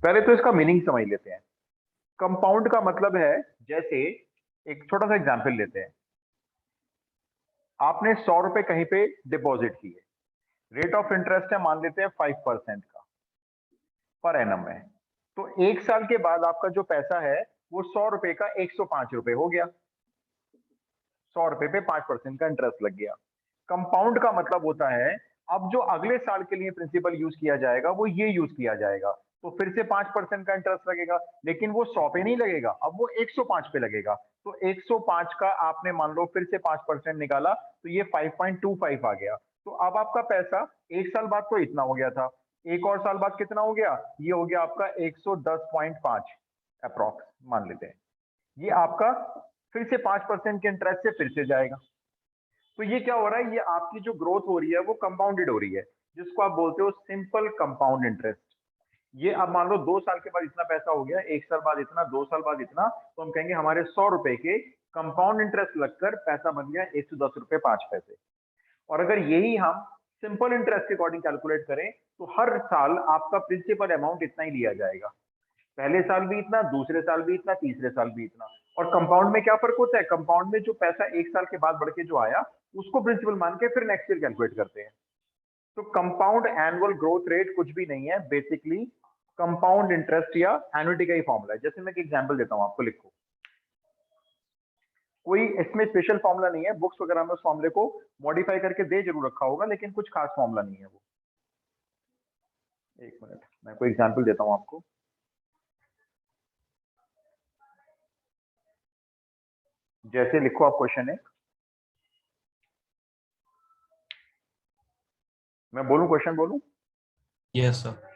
पहले तो इसका मीनिंग समझ लेते हैं। कंपाउंड का मतलब है, जैसे एक छोटा सा एग्जांपल लेते हैं। आपने 100 रुपए कहीं पे डिपॉजिट किए, रेट ऑफ इंटरेस्ट है मान लेते हैं 5% का पर एनम है। तो 1 साल के बाद आपका जो पैसा है वो 100 रुपए का 105 रुपए हो गया। 100 रुपए पे 5% का इंटरेस्ट लग गया। कंपाउंड का मतलब होता है अब जो अगले साल के लिए प्रिंसिपल यूज किया जाएगा वो ये यूज किया जाएगा, तो फिर से 5% का इंटरेस्ट लगेगा, लेकिन वो 100 पे नहीं लगेगा, अब वो 105 पे लगेगा। तो 105 का आपने मान लो फिर से 5% निकाला, तो ये 5.25 आ गया। तो अब आपका पैसा 1 साल बाद तो इतना हो गया था, एक और साल बाद कितना हो गया, ये हो गया आपका 110.5 अप्रोक्स मान लेते हैं। ये आपका फिर से 5% के इंटरेस्ट से फिर से जाएगा। तो ये क्या हो रहा है, ये आपकी जो ग्रोथ हो रही है वो कंपाउंडेड हो रही है, जिसको आप बोलते हो सिंपल कंपाउंड इंटरेस्ट। ये अब मान लो 2 साल के बाद इतना पैसा हो गया, 1 साल बाद इतना, 2 साल बाद इतना, तो हम कहेंगे हमारे 100 रुपए के कंपाउंड इंटरेस्ट लगकर पैसा बन गया 110 रुपए 5 पैसे। और अगर यही हम सिंपल इंटरेस्ट के अकॉर्डिंग कैलकुलेट करें, तो हर साल आपका प्रिंसिपल अमाउंट इतना ही लिया जाएगा। पहले साल भी इतना, दूसरे साल भी इतना, तीसरे साल भी इतना। और कंपाउंड में क्या फर्क होता है, कंपाउंड में जो पैसा 1 साल के बाद बढ़ के जो आया उसको प्रिंसिपल मान के फिर नेक्स्ट ईयर कैलकुलेट करते हैं। तो कंपाउंड एनुअल ग्रोथ रेट कुछ भी नहीं है, बेसिकली कंपाउंड इंटरेस्ट या एनुइटी का ही फॉर्मूला है। जैसे मैं एक एग्जांपल देता हूं आपको, लिखो। कोई इसमें स्पेशल फॉर्मूला नहीं है, बुक्स वगैरह में उस फॉर्मूले को मॉडिफाई करके दे जरूर रखा होगा, लेकिन कुछ खास फॉर्मूला नहीं है वो। एक मिनट, मैं कोई एग्जांपल देता हूं आपको। जैसे लिखो आप क्वेश्चन है, मैं बोलूं क्वेश्चन बोलूं। Yes sir.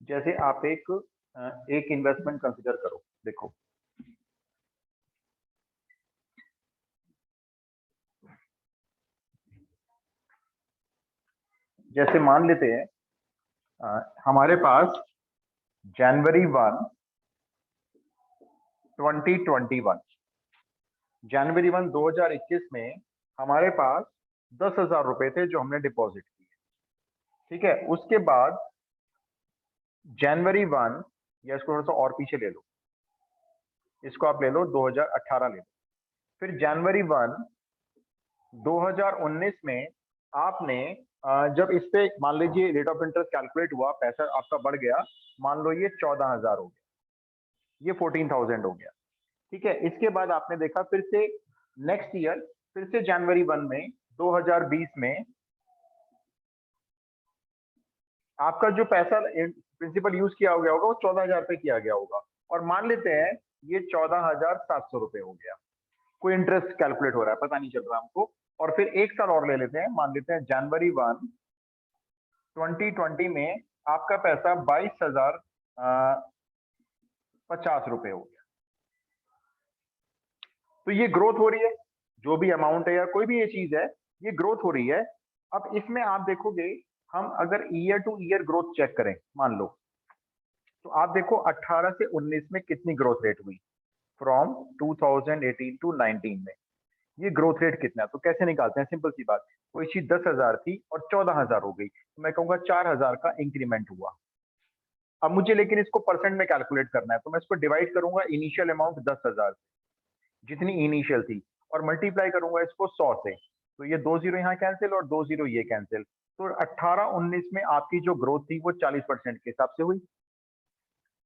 जैसे आप एक इन्वेस्टमेंट कंसिडर करो, देखो। जैसे मान लेते हैं हमारे पास जनवरी 1 2021, जनवरी 1 2021 में हमारे पास 10,000 रुपए थे जो हमने डिपॉजिट किए। ठीक है, उसके बाद जनवरी 1, या इसको थोड़ा सा और पीछे ले लो, इसको आप ले लो 2018 ले लो। फिर जनवरी 1 2019 में आपने जब इस पे मान लीजिए रेट ऑफ इंटरेस्ट कैलकुलेट हुआ, पैसा आपका बढ़ गया, मान लो ये 14,000 हो गया, ये 14,000 हो गया। ठीक है, इसके बाद आपने देखा फिर से नेक्स्ट ईयर, फिर से जनवरी 1 में 2020 में आपका जो पैसा प्रिंसिपल यूज किया हो गया होगा वो 14,000 पे किया गया होगा, और मान लेते हैं ये 14,700 रुपए हो गया। कोई इंटरेस्ट कैलकुलेट हो रहा है, पता नहीं चल रहा हमको। और फिर एक साल और ले लेते हैं, मान लेते हैं जनवरी 1 2020 में आपका पैसा 22,050 रुपए हो गया। तो ये ग्रोथ हो रही है, जो भी अमाउंट है या कोई भी ये चीज है, ये ग्रोथ हो रही है। अब इसमें आप देखोगे, हम अगर year to year growth check करें मान लो, तो आप देखो 18 से 19 में कितनी ग्रोथ रेट हुई, फ्रॉम 2018 टू 19 में ये ग्रोथ रेट कितना है। तो कैसे निकालते हैं, सिंपल सी बात, कोई चीज 10,000 थी और 14,000 हो गई, तो मैं कहूंगा 4,000 का इंक्रीमेंट हुआ। अब मुझे लेकिन इसको परसेंट में कैलकुलेट करना है, तो मैं इसको डिवाइड करूंगा इनिशियल अमाउंट 10,000 जितनी इनिशियल थी, और मल्टीप्लाई करूंगा इसको 100 से, तो ये 2 जीरो यहाँ कैंसिल और 2 जीरो ये कैंसिल। तो 18-19 में आपकी जो ग्रोथ थी वो 40% के हिसाब से हुई।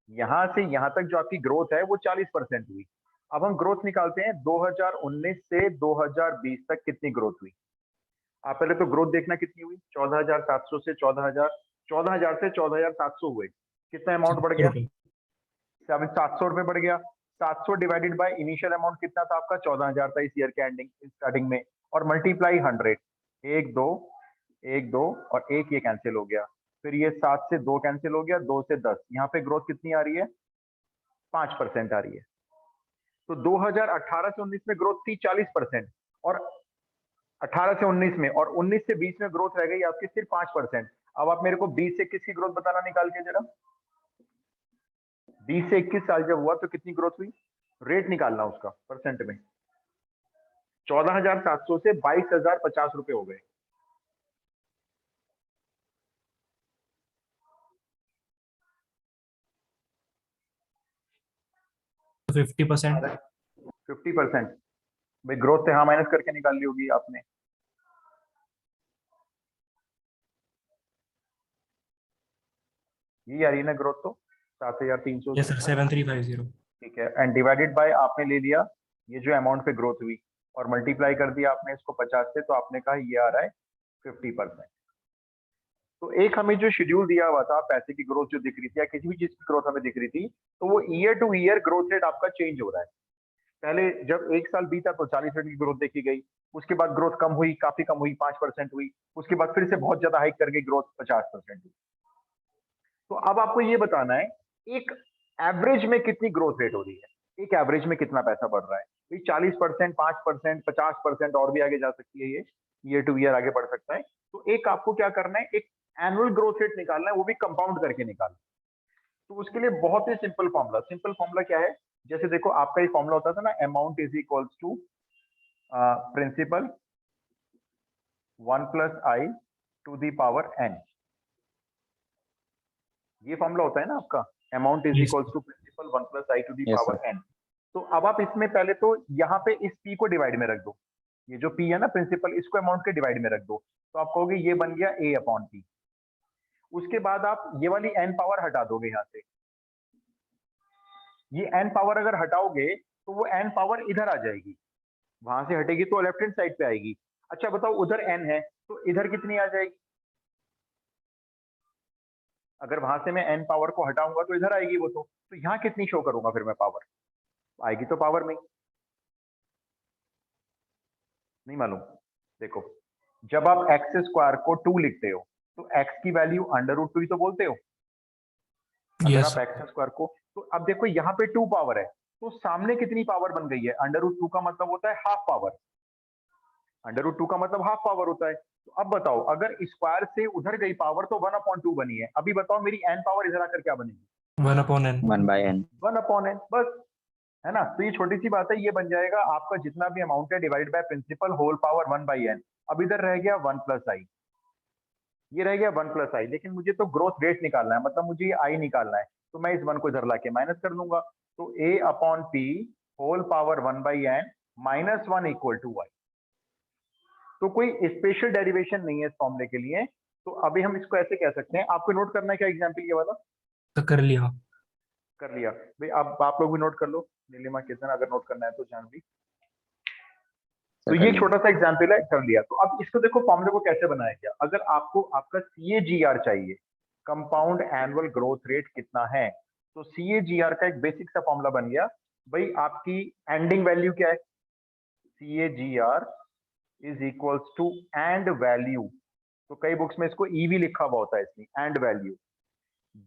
यहां से यहां तक जो आपकी ग्रोथ है वो 40% हुई। अब हम ग्रोथ निकालते हैं 2019 से 2020 तक कितनी ग्रोथ हुई। आप पहले तो ग्रोथ देखना कितनी हुई, 14,700 से 14,000, 14,000 से 14,700 हुए, कितना अमाउंट बढ़ गया, 700 रुपए बढ़ गया। 700 डिवाइडेड बाय इनिशियल अमाउंट कितना था आपका, 14,000 था इस ईयर के एंडिंग स्टार्टिंग में, और मल्टीप्लाई 100, एक दो, एक दो और एक, ये कैंसिल हो गया। फिर ये 7 से 2 कैंसिल हो गया, 2 से 10, यहाँ पे ग्रोथ कितनी आ रही है, 5% आ रही है। तो 2018 से 19 में ग्रोथ थी 40%, और 18 से 19 में, और 19 से 20 में ग्रोथ रह गई आपकी सिर्फ 5%। अब आप मेरे को 20 से 21 की ग्रोथ बताना निकाल के जरा। 20 से 21 साल जब हुआ तो कितनी ग्रोथ हुई, रेट निकालना उसका परसेंट में। 14,700 से 22,050 रुपए हो गए। 50%। 50%। भाई ग्रोथ से हाँ माइनस करके निकाल ली होगी आपने। ये आ रही है ना ग्रोथ, तो 7,300 यस से। सर, 7350। ठीक है, एंड डिवाइडेड बाय आपने ले लिया ये जो अमाउंट पे ग्रोथ हुई, और मल्टीप्लाई कर दिया आपने इसको 50 से, तो आपने कहा ये आ रहा है 50%। तो एक हमें जो शेड्यूल दिया हुआ था पैसे की ग्रोथ जो दिख रही थी या किसी भी चीज की ग्रोथ हमें दिख रही थी, तो वो year to year growth rate आपका चेंज हो रहा है। पहले जब एक साल बीता तो 40% की ग्रोथ देखी गई, उसके बाद ग्रोथ कम हुई, काफी कम हुई, 5% हुई, उसके बाद फिर से बहुत ज्यादा हाइक कर गई, ग्रोथ 50% हुई। तो अब आपको ये बताना है एक एवरेज में कितनी ग्रोथ रेट हो रही है, एक एवरेज में कितना पैसा बढ़ रहा है। तो 40%, 5%, 50% और भी आगे जा सकती है, ये ईयर टू ईयर आगे बढ़ सकता है। तो एक आपको क्या करना है, एक एनुअल ग्रोथ रेट निकालना है, वो भी कंपाउंड करके निकालना है। तो उसके लिए बहुत ही सिंपल फॉर्मूला क्या है, जैसे देखो आपका ये फॉर्मूला होता था ना, amount is equals to principal 1 plus I to the power N. ये फॉर्मूला होता है ना आपका, amount is yes equals to principal 1 plus I to the yes power sir. N. तो अब आप इसमें पहले तो यहाँ पे इस p को डिवाइड में रख दो, ये जो p है ना प्रिंसिपल, इसको अमाउंट के डिवाइड में रख दो, तो आप कहोगे ये बन गया a अपॉन p। उसके बाद आप ये वाली n पावर हटा दोगे यहाँ से, ये n पावर अगर हटाओगे तो वो n पावर इधर आ जाएगी, वहां से हटेगी तो लेफ्ट हैंड साइड पे आएगी। अच्छा बताओ उधर n है तो इधर कितनी आ जाएगी, अगर वहां से मैं n पावर को हटाऊंगा तो इधर आएगी वो, तो यहाँ कितनी शो करूंगा फिर मैं पावर, आएगी तो पावर में, नहीं मालूम। देखो जब आप एक्स स्क्वायर को 2 लिखते हो तो x की वैल्यू अंडर रूट 2 ही तो बोलते हो, अगर यस आप एक्स स्क्वायर को, तो अब देखो यहाँ पे 2 पावर है, तो सामने कितनी पावर बन गई है, अंडर रूट 2 का मतलब होता है हाफ पावर, अंडर रूट 2 का मतलब हाफ पावर होता है। तो अब बताओ अगर स्क्वायर से उधर गई पावर तो 1/2 बनी है, अभी बताओ मेरी n पावर इधर आकर क्या बनेगी, 1/n। 1/n। 1/n बस, है ना। तो ये छोटी सी बात है, ये बन जाएगा आपका जितना भी अमाउंट है divide by principal whole power 1/n। अब इधर रह गया 1 प्लस आई, ये रह गया 1 प्लस आई, लेकिन मुझे तो ग्रोथ रेट निकालना है, मतलब मुझे ये आई निकालना है, तो मैं इस 1 को इधर लाके माइनस कर दूंगा, तो a upon p whole power 1/n minus 1 equal to y। तो कोई स्पेशल डेरिवेशन नहीं है इस फॉर्मूले के लिए, तो अभी हम इसको ऐसे कह सकते हैं। आपको नोट करना है क्या एग्जाम्पल ये वाला, तो कर लिया। कर लिया भाई, अब आप लोग भी नोट कर लो, नीलिमा कितना अगर नोट करना है तो जानवी। तो सर कर ये लिया। छोटा सा एग्जाम्पल है, कर लिया। तो अब इसको देखो फॉर्मूले को कैसे बनाया गया, अगर आपको आपका CAGR चाहिए, कंपाउंड एनुअल ग्रोथ रेट कितना है, तो CAGR का एक बेसिक सा फॉर्मूला बन गया। भाई आपकी एंडिंग वैल्यू क्या है, CAGR is equals to end value, तो कई बुक्स में इसको EV लिखा हुआ होता है, इसमें and value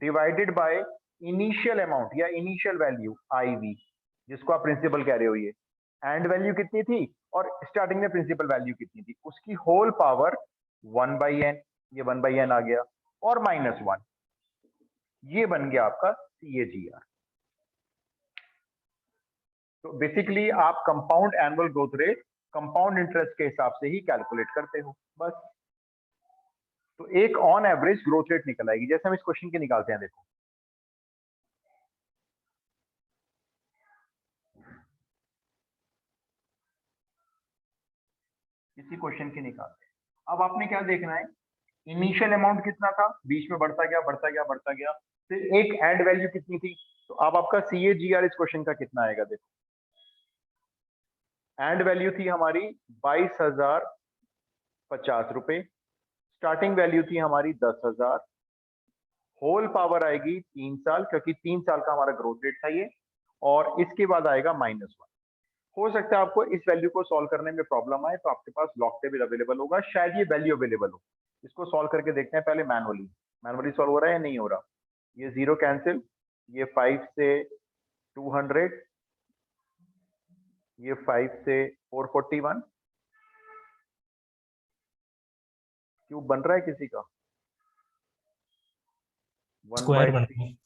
divided by initial amount या इनिशियल वैल्यू IV, जिसको आप प्रिंसिपल कह रहे हो। ये एंड वैल्यू कितनी थी और स्टार्टिंग में प्रिंसिपल वैल्यू कितनी थी, उसकी होल पावर 1/n, ये 1/n आ गया, और -1, ये बन गया आपका CAGR। तो बेसिकली आप compound annual growth rate compound interest के हिसाब से ही कैलकुलेट करते हो बस। तो एक ऑन एवरेज ग्रोथ रेट निकल आएगी, जैसे हम इस क्वेश्चन के निकालते हैं, देखो इसी क्वेश्चन की निकालते हैं। अब आपने क्या देखना है, इनिशियल अमाउंट कितना था, बीच में बढ़ता गया बढ़ता गया बढ़ता गया, फिर एक एंड वैल्यू कितनी थी, तो अब आपका CAGR इस क्वेश्चन का कितना आएगा, देखो एंड वैल्यू थी हमारी 22,050 रुपए, स्टार्टिंग वैल्यू थी हमारी 10,000, होल पावर आएगी 3 साल, क्योंकि 3 साल का हमारा ग्रोथ रेट था ये, और इसके बाद आएगा -1। हो सकता है आपको इस वैल्यू को सॉल्व करने में प्रॉब्लम आए, तो आपके पास लॉग टेबल अवेलेबल होगा, शायद ये वैल्यू अवेलेबल हो। इसको सॉल्व करके देखते हैं पहले मैनुअली, मैनुअली सॉल्व हो रहा है या नहीं हो रहा। ये 0 कैंसिल, ये 5 से 200, ये 5 से 441, क्यूब बन रहा है किसी का? 1 स्क्वायर बाई बन 3, रहा है।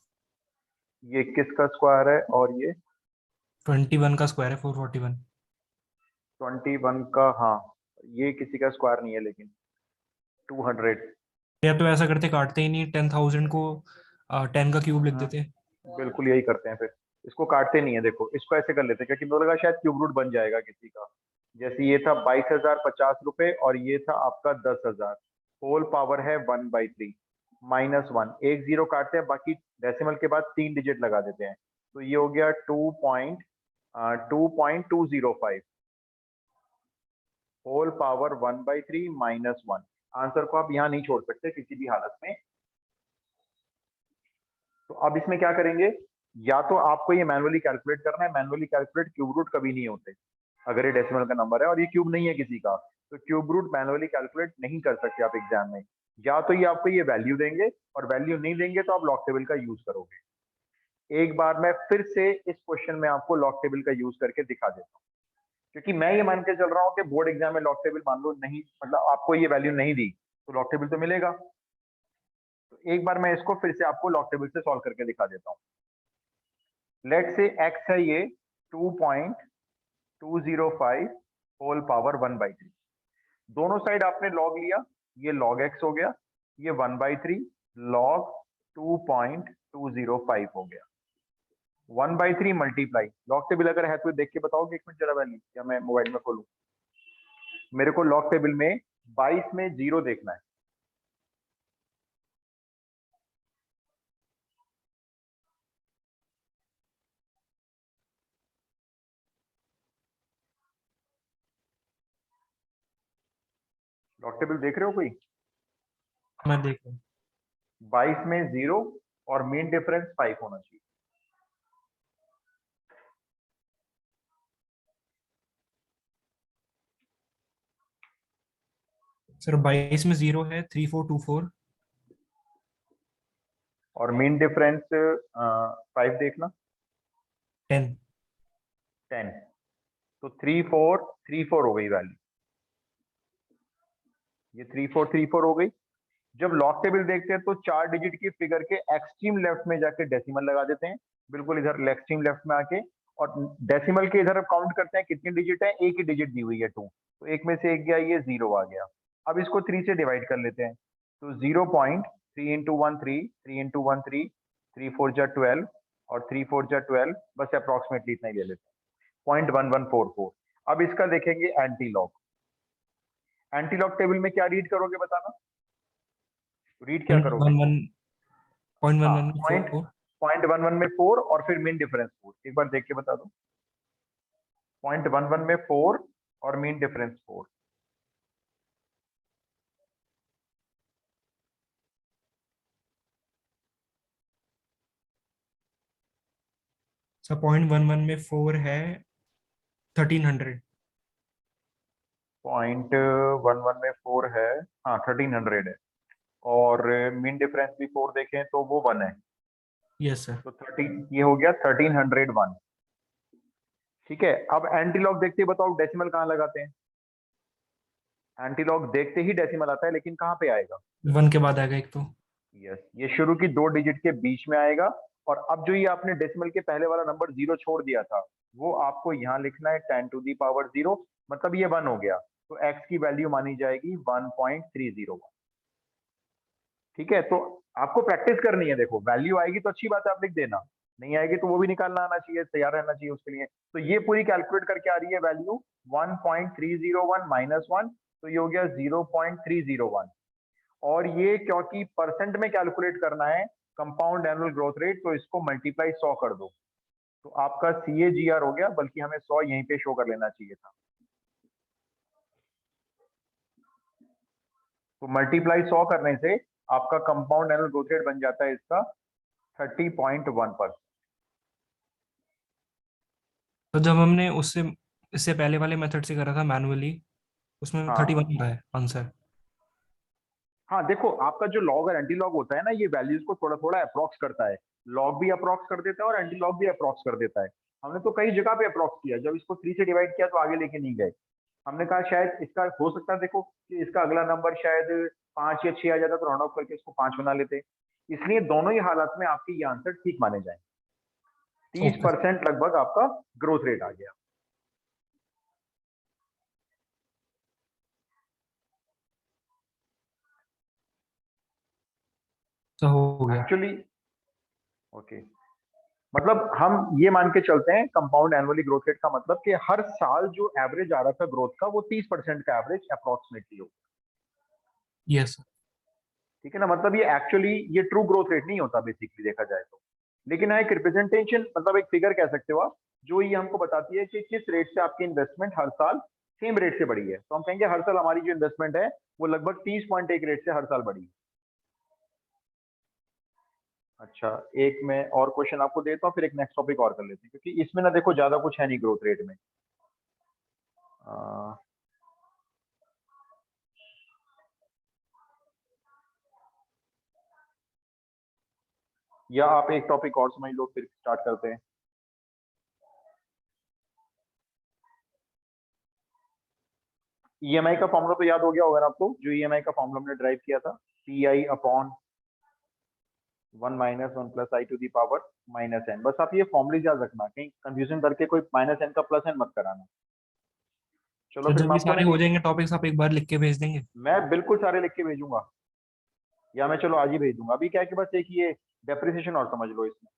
ये किसका स्क्वायर है? और ये 21 का स्क्वायर है 441। 21 का, हाँ ये किसी का स्क्वायर नहीं है लेकिन 200। या तो ऐसा करते, काटते ही नहीं, 10,000 को 10 का क्यूब लिख हाँ देते। बिल्कुल यही करते हैं फिर। इसको काटते नहीं है, देखो इसको ऐसे कर लेते हैं क्योंकि मुझे लगा शायद क्यूब रूट बन जाएगा किसी का। जैसे ये था 22,050 रुपए और ये था आपका 10,000, होल पावर है 1/3 -1, एक जीरो काटते हैं, बाकी डेसिमल के बाद 3 डिजिट लगा देते हैं। तो ये हो गया 2.205, होल पावर 1/3 -1। आंसर को आप यहाँ नहीं छोड़ सकते किसी भी हालत में। तो अब इसमें क्या करेंगे, या तो आपको ये मैनुअली कैलकुलेट करना है। मैनुअली कैलकुलेट क्यूब रूट कभी नहीं होते अगर ये डेसिमल का नंबर है और ये क्यूब नहीं है किसी का, तो क्यूब रूट मैनुअली कैलकुलेट नहीं कर सकते आप एग्जाम में। या तो ये आपको ये वैल्यू देंगे, और वैल्यू नहीं देंगे तो आप लॉग टेबल का यूज करोगे। एक बार मैं फिर से इस क्वेश्चन में आपको लॉग टेबल का यूज करके दिखा देता हूँ, क्योंकि मैं ये मान के चल रहा हूँ कि बोर्ड एग्जाम में लॉग टेबल मान लो नहीं, मतलब आपको ये वैल्यू नहीं दी तो लॉग टेबल तो मिलेगा। तो एक बार मैं इसको फिर से आपको लॉग टेबल से सॉल्व करके दिखा देता हूँ। लेट से x है ये 2.205 होल पावर 1/3। दोनों साइड आपने लॉग लिया, ये लॉग x हो गया, ये 1/3 लॉग 2.205 हो गया। 1/3 मल्टीप्लाई, लॉग टेबल अगर है तो देख के बताओगे एक मिनट जरा वैल्यू, या मैं मोबाइल में खोलूं? मेरे को लॉग टेबल में 22 में जीरो देखना है। लॉग टेबल देख रहे हो कोई? मैं देख रहा हूँ। 22 में जीरो और मीन डिफरेंस 5 होना चाहिए। सर 22 में 0 है, 3424। और मीन डिफरेंस 5 देखना, 10। 10। तो 3434 हो गई वैल्यू, ये 3434 हो गई। जब लॉग टेबल देखते हैं तो 4 डिजिट की फिगर के एक्सट्रीम लेफ्ट में जाके डेसिमल लगा देते हैं, बिल्कुल इधर एक्सट्रीम लेफ्ट में आके, और डेसिमल के इधर काउंट करते हैं कितनी डिजिट है, एक ही डिजिट दी हुई है 2, तो एक में से एक गया, ये 0 आ गया। अब इसको 3 से डिवाइड कर लेते हैं, तो 0.3 इंटू 1 3, 3 इंटू 1 3, 3 4 जा 12 और 3 4 जा 12, बस अप्रोक्सीमेटली इतना ही ले लेते हैं, 0.1144। अब इसका देखेंगे anti log. Anti log table में क्या रीड करोगे बताना, रीड क्या पॉइंट करोगे? वन वन पॉइंट वन हाँ वन पॉइंट, 0.11 में 4 और फिर मीन डिफरेंस 4, एक बार देख के बता दो। 0.11 में 4 और मीन डिफरेंस 4। सर 0.11 में 4 है 1300। 0.11 में 4 है, हाँ 1300 है, और मीन डिफरेंस भी 4 देखें तो वो 1 है, यस सर। तो 30, ये हो गया 1301। ठीक है, अब एंटी लॉग देखते ही बताओ डेसिमल कहाँ लगाते हैं? एंटी लॉग देखते ही डेसिमल आता है, लेकिन कहाँ पे आएगा? 1 के बाद आएगा एक तो। यस, ये शुरू की 2 डिजिट के बीच में आएगा। और अब जो ये आपने डेसिमल के पहले वाला नंबर 0 छोड़ दिया था, वो आपको यहाँ लिखना है 10⁻0, मतलब ये 1 हो गया, तो x की वैल्यू मानी जाएगी 1.301। ठीक है, तो आपको प्रैक्टिस करनी है, देखो वैल्यू आएगी तो अच्छी बात है, आप लिख देना, नहीं आएगी तो वो भी निकालना आना चाहिए, तैयार रहना चाहिए उसके लिए। तो ये पूरी कैलकुलेट करके आ रही है वैल्यू 1.301 -1, तो ये हो गया 0.301। और ये क्योंकि परसेंट में कैलकुलेट करना है, कंपाउंड एनुअल ग्रोथ रेट, तो इसको मल्टीप्लाई 100 कर दो, तो आपका CAGR हो गया, बल्कि हमें 100 यहीं पे शो कर लेना चाहिए था। तो मल्टीप्लाई 100 करने से आपका कंपाउंड एनुअल ग्रोथ रेट बन जाता है इसका 30.1%। तो जब हमने उससे इससे पहले वाले मेथड से करा था मैनुअली, उसमें हाँ 31 आता है आंसर। हाँ, देखो आपका जो लॉग और एंटी लॉग होता है ना, ये वैल्यूज को थोड़ा थोड़ा अप्रोक्स करता है। लॉग भी अप्रोक्स कर देता है और एंटी लॉग भी अप्रोक्स कर देता है। हमने तो कई जगह पे अप्रोक्स किया, जब इसको 3 से डिवाइड किया तो आगे लेके नहीं गए। हमने कहा शायद इसका हो सकता है, देखो कि इसका अगला नंबर शायद 5 या 6 आ जाता, तो राउंड ऑफ करके इसको 5 बना लेते। इसलिए दोनों ही हालात में आपके ये आंसर ठीक माने जाएंगे। 30% लगभग आपका ग्रोथ रेट आ गया। तो हो गया। एक्चुअली ओके, मतलब हम ये मान के चलते हैं कंपाउंड एनुअली ग्रोथ रेट का मतलब कि हर साल जो एवरेज आ रहा था ग्रोथ का, वो 30% का एवरेज अप्रोक्सीमेटली हो। यस। ठीक है ना, मतलब ये एक्चुअली ये ट्रू ग्रोथ रेट नहीं होता बेसिकली देखा जाए तो, लेकिन हाँ एक रिप्रेजेंटेशन, मतलब एक फिगर कह सकते हो आप, जो ये हमको बताती है कि किस रेट से आपकी इन्वेस्टमेंट हर साल सेम रेट से बढ़ी है। तो हम कहेंगे हर साल हमारी जो इन्वेस्टमेंट है वो लगभग 30.1 रेट से हर साल बढ़ी है। अच्छा, एक मैं और क्वेश्चन आपको देता हूँ, फिर एक नेक्स्ट टॉपिक और कर लेते हैं, क्योंकि इसमें ना देखो ज्यादा कुछ है नहीं ग्रोथ रेट में। अ, या आप एक टॉपिक और समझ लो फिर स्टार्ट करते हैं। ईएमआई का फॉर्मूला तो याद हो गया होगा ना आपको, जो ईएमआई का फॉर्मूला हमने ड्राइव किया था, पी अपॉन 1 - 1 + i⁻⁻n। बस आप ये फॉर्मूले याद रखना, कहीं कंफ्यूजन करके कोई -n का +n मत कराना। चलो तो फिर जब मैं ये आपको ना सारे हो जाएंगे टॉपिक्स आप एक बार लिख के भेज देंगे? मैं बिल्कुल सारे लिख के भेजूंगा, या मैं चलो आज ही भेज दूंगा। अभी क्या है कि बस एक ये डेप्रिसिएशन और समझ लो इसमें,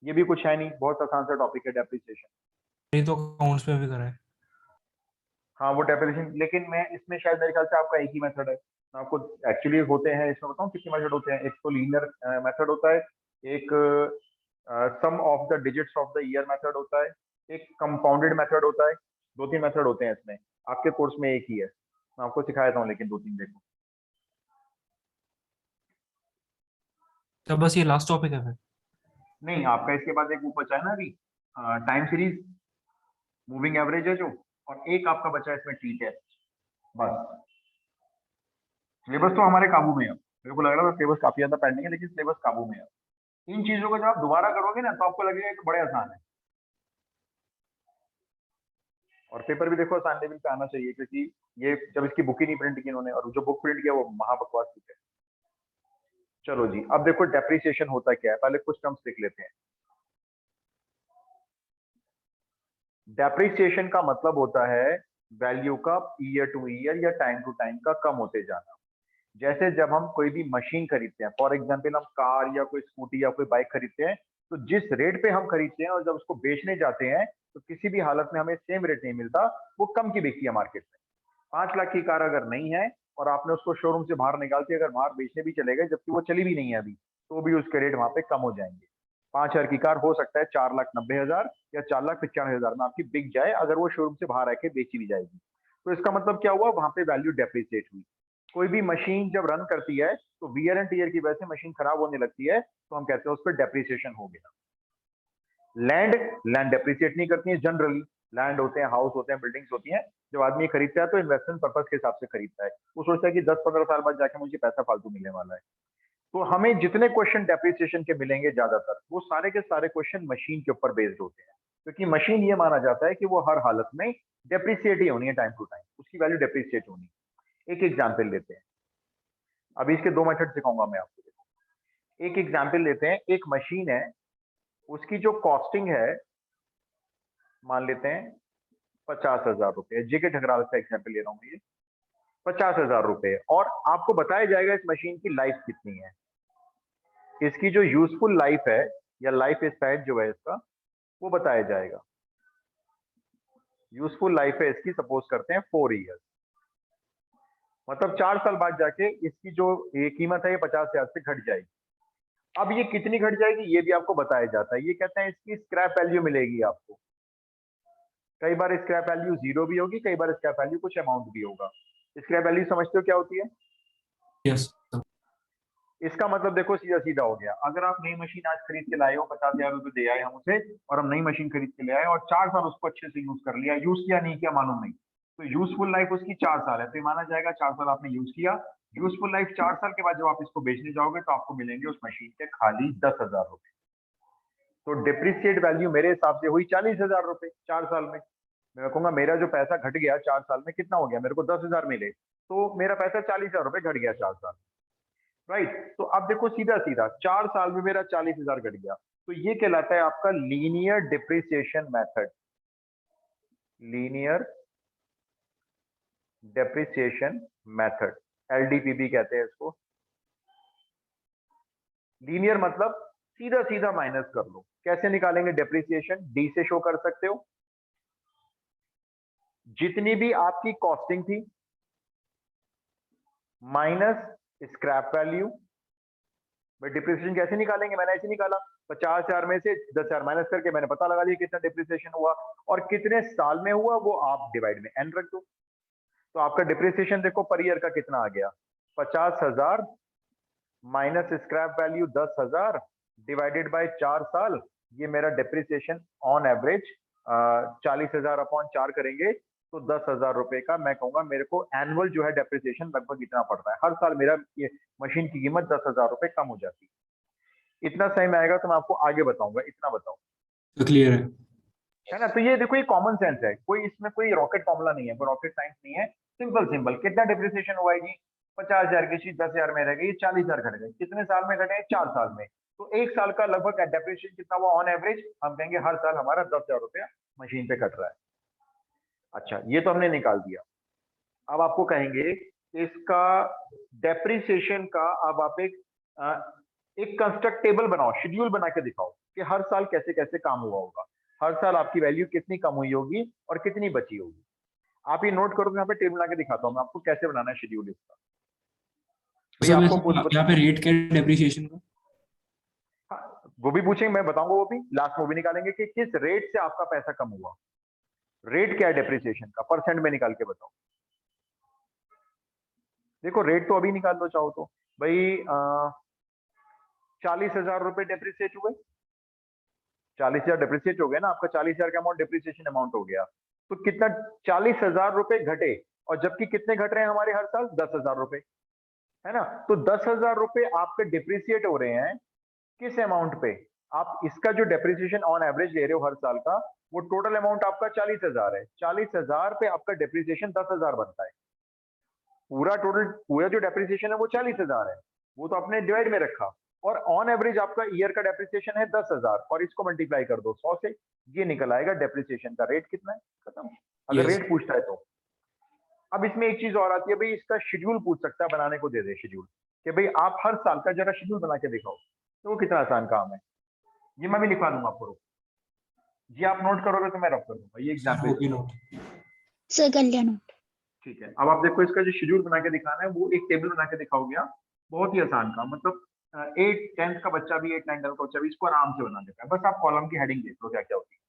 ये भी कुछ है नहीं, बहुत आसान सा टॉपिक है डेप्रिसिएशन। ये तो अकाउंट्स में भी करा है। हाँ वो डेप्रिसिएशन, लेकिन मैं इसमें शायद मेरे ख्याल से आपका एक ही मेथड है। मैं आपको एक्चुअली होते हैं इसमें बताऊं कितने मेथड होते हैं। एक तो लीनियर मेथड होता है, एक sum of the digits of the year method होता है, एक कंपाउंडेड मेथड होता है। 2-3 मेथड होते हैं इसमें, आपके कोर्स में एक ही है, मैं आपको सिखाया था लेकिन 2-3 देखो। तो बस ये लास्ट टॉपिक है फिर? नहीं, आपका इसके बाद एक वो बचा है ना अभी, टाइम सीरीज, मूविंग एवरेज है जो, और एक आपका बचा है इसमें टी टेस्ट। बस सिलेबस तो हमारे काबू में है। मेरे को लग रहा था सिलेबस काफी ज्यादा पेंडिंग है, लेकिन सिलेबस काबू में है। इन चीजों को जब आप दोबारा करोगे ना तो आपको लगेगा कि बड़े आसान है, और पेपर भी देखो आसान लेवल पे आना चाहिए, क्योंकि ये जब इसकी बुक ही नहीं प्रिंट की इन्होंने, और जो बुक प्रिंट किया वो महाबकवास बुक है। चलो जी, अब देखो डेप्रिसिएशन होता क्या है, पहले कुछ टर्म्स लिख लेते हैं। डेप्रिसिएशन का मतलब होता है वैल्यू का ईयर टू ईयर या टाइम टू टाइम का कम होते जाना। जैसे जब हम कोई भी मशीन खरीदते हैं, फॉर एग्जाम्पल हम कार या कोई स्कूटी या कोई बाइक खरीदते हैं, तो जिस रेट पे हम खरीदते हैं और जब उसको बेचने जाते हैं तो किसी भी हालत में हमें सेम रेट नहीं मिलता, वो कम की बिकती है मार्केट में। 5 लाख की कार अगर नहीं है और आपने उसको शोरूम से बाहर निकाल के अगर बाहर बेचने भी चले गए, जबकि वो चली भी नहीं है अभी, तो भी उसके रेट वहां पे कम हो जाएंगे। 5 हजार की कार हो सकता है 4,90,000 या 4,95,000 में आपकी बिक जाए, अगर वो शोरूम से बाहर आके बेची भी जाएगी। तो इसका मतलब क्या हुआ, वहां पे वैल्यू डेप्रिसिएट हुई। कोई भी मशीन जब रन करती है तो वियर एंड टीयर की वजह से मशीन खराब होने लगती है, तो हम कहते हैं उस पर डेप्रिसिएशन हो गया। लैंड लैंड डेप्रिसिएट नहीं करती है जनरली। लैंड होते हैं, हाउस होते हैं, बिल्डिंग्स होती हैं, जब आदमी खरीदता है तो इन्वेस्टमेंट पर्पज के हिसाब से खरीदता है। वो सोचता है कि 10-15 साल बाद जाके मुझे पैसा फालतू मिलने वाला है। तो हमें जितने क्वेश्चन डेप्रिसिएशन के मिलेंगे ज्यादातर, वो सारे के सारे क्वेश्चन मशीन के ऊपर बेस्ड होते हैं, क्योंकि मशीन ये माना जाता है कि वो हर हालत में डेप्रिसिएट ही होनी है, टाइम टू टाइम उसकी वैल्यू डेप्रिसिएट होनी है। एक एग्जाम्पल लेते हैं, अभी इसके 2 मेथड सिखाऊंगा मैं आपको। देखो एक एग्जाम्पल लेते हैं, एक मशीन है, उसकी जो कॉस्टिंग है मान लेते हैं 50,000 रुपए, जेके ठकराल का एग्जाम्पल ले रहा हूँ ये, 50,000 रुपए, और आपको बताया जाएगा इस मशीन की लाइफ कितनी है। इसकी जो यूजफुल लाइफ है या लाइफ स्पैन जो है इसका, वो बताया जाएगा। यूजफुल लाइफ है इसकी, सपोज करते हैं 4 ईयर, मतलब 4 साल बाद जाके इसकी जो ये कीमत है ये 50,000 से घट जाएगी। अब ये कितनी घट जाएगी ये भी आपको बताया जाता है। ये कहते हैं इसकी स्क्रैप वैल्यू मिलेगी आपको। कई बार स्क्रैप वैल्यू 0 भी होगी, कई बार स्क्रैप वैल्यू कुछ अमाउंट भी होगा। स्क्रैप वैल्यू समझते हो क्या होती है? यस। इसका मतलब देखो सीधा सीधा हो गया, अगर आप नई मशीन आज खरीद के लाए हो, 50,000 रुपए दे आए हम उसे, और हम नई मशीन खरीद के ले आए और 4 साल उसको अच्छे से यूज कर लिया, यूज किया नहीं किया मालूम नहीं, तो यूजफुल लाइफ उसकी 4 साल है, तो ये माना जाएगा 4 साल आपने यूज किया। यूजफुल लाइफ 4 साल के बाद जब आप इसको बेचने जाओगे तो आपको मिलेंगे उस मशीन के खाली 10,000 रुपए। तो डिप्रिसिएट वैल्यू मेरे हिसाब से हुई 40,000 रुपए 4 साल में। मैं कहूंगा मेरा जो पैसा घट गया 4 साल में कितना हो गया, मेरे को 10,000 मिले, तो मेरा पैसा 40,000 रुपए घट गया 4 साल, राइट। तो अब देखो सीधा सीधा 4 साल में मेरा 40,000 घट गया, तो ये कहलाता है आपका linear depreciation method. Linear depreciation method, LDPB कहते हैं इसको। लीनियर मतलब सीधा सीधा माइनस कर लो। कैसे निकालेंगे डेप्रिसिएशन? डी से शो कर सकते हो। जितनी भी आपकी कॉस्टिंग थी माइनस स्क्रैप वैल्यू। भाई डिप्रिसिएशन कैसे निकालेंगे? मैंने ऐसे निकाला, 50,000 में से 10,000 माइनस करके मैंने पता लगा लिया कितना डिप्रिसिएशन हुआ, और कितने साल में हुआ वो आप डिवाइड में एन रख दो। तो आपका डिप्रिसिएशन देखो पर ईयर का कितना आ गया, 50,000 minus scrap value 10,000 divided by 4 साल। ये मेरा डिप्रिसिएशन ऑन एवरेज 40,000 अपॉन 4 करेंगे तो 10,000 रुपए का मैं कहूंगा मेरे को एनुअल जो है डेप्रिसिएशन लगभग इतना पड़ रहा है। हर साल मेरा ये मशीन की कीमत 10,000 रुपए कम हो जाती है। इतना सही में आएगा तो मैं आपको आगे बताऊंगा, इतना बताऊं। तो क्लियर है ना? तो ये देखो ये कॉमन सेंस है, कोई इसमें कोई रॉकेट फॉर्मूला नहीं है, कोई रॉकेट साइंस नहीं है। सिंपल सिंपल कितना डिप्रिसिएशन हुआ है जी, 50,000 की चीज 10,000 में रह गई, 40,000 घट गई। कितने साल में घटे? 4 साल में। तो एक साल का लगभग डेप्रिसिएशन कितना हुआ ऑन एवरेज? हम कहेंगे हर साल हमारा 10,000 रुपया मशीन पे कट रहा है। अच्छा, ये तो हमने निकाल दिया। अब आपको कहेंगे इसका डेप्रिसिएशन का अब आप एक कंस्ट्रक्ट टेबल बनाओ, शेड्यूल बना के दिखाओ कि हर साल कैसे कैसे काम हुआ होगा, हर साल आपकी वैल्यू कितनी कम हुई होगी और कितनी बची होगी। आप ये नोट करो, यहाँ पे टेबल बना के दिखाता हूँ मैं आपको कैसे बनाना है शेड्यूल इसका। भैया सब। आपको कुछ यहाँ पे रेट क्या डेप्रिसिएशन का? हाँ, वो भी पूछेंगे, मैं बताऊंगा, वो भी लास्ट में भी निकालेंगे कि किस रेट से आपका पैसा कम हुआ। रेट क्या है डेप्रिसिएशन का, परसेंट में निकाल के बताओ। देखो रेट तो अभी निकाल लो चाहो तो। भाई 40,000 रुपए डेप्रिसिएट हुए, 40,000 डेप्रिसिएट हो गया ना आपका, 40,000 का अमाउंट डेप्रिसिएशन अमाउंट हो गया। तो कितना? 40,000 रुपए घटे, और जबकि कितने घट रहे हैं हमारे हर साल? 10,000 रुपए, है ना? तो 10,000 रुपए आपके डिप्रिसिएट हो रहे हैं किस अमाउंट पे? आप इसका जो डेप्रिसिएशन ऑन एवरेज ले रहे हो हर साल का, वो टोटल अमाउंट आपका 40,000 है। 40,000 पे आपका डेप्रिसिएशन 10,000 बनता है। पूरा टोटल पूरा जो डेप्रिसिएशन है वो 40,000 है, वो तो आपने डिवाइड में रखा, और ऑन एवरेज आपका ईयर का डेप्रिसिएशन है 10,000, और इसको मल्टीप्लाई कर दो 100 से, ये निकल आएगा डेप्रिसिएशन का रेट कितना है। खत्म, अगर Yes. रेट पूछता है तो। अब इसमें एक चीज और आती है, भाई इसका शेड्यूल पूछ सकता है, बनाने को दे दे शेड्यूल, कि भाई आप हर साल का जरा शेड्यूल बना के दिखाओ। तो वो कितना आसान काम है, ये मैं भी लिखवा दूंगा आपको। जी आप नोट करोगे तो मैं रख कर दूंगा, ये एग्जाम्पल नोट सर कर लिया नोट। ठीक है। अब आप देखो इसका जो शेड्यूल बना के दिखाना है वो एक टेबल बना के दिखाओगे आप, बहुत ही आसान काम, मतलब 8 10th का बच्चा भी 8 9 का बच्चा भी इसको आराम से बना देता है। बस आप कॉलम की हेडिंग देख लो क्या क्या होती है।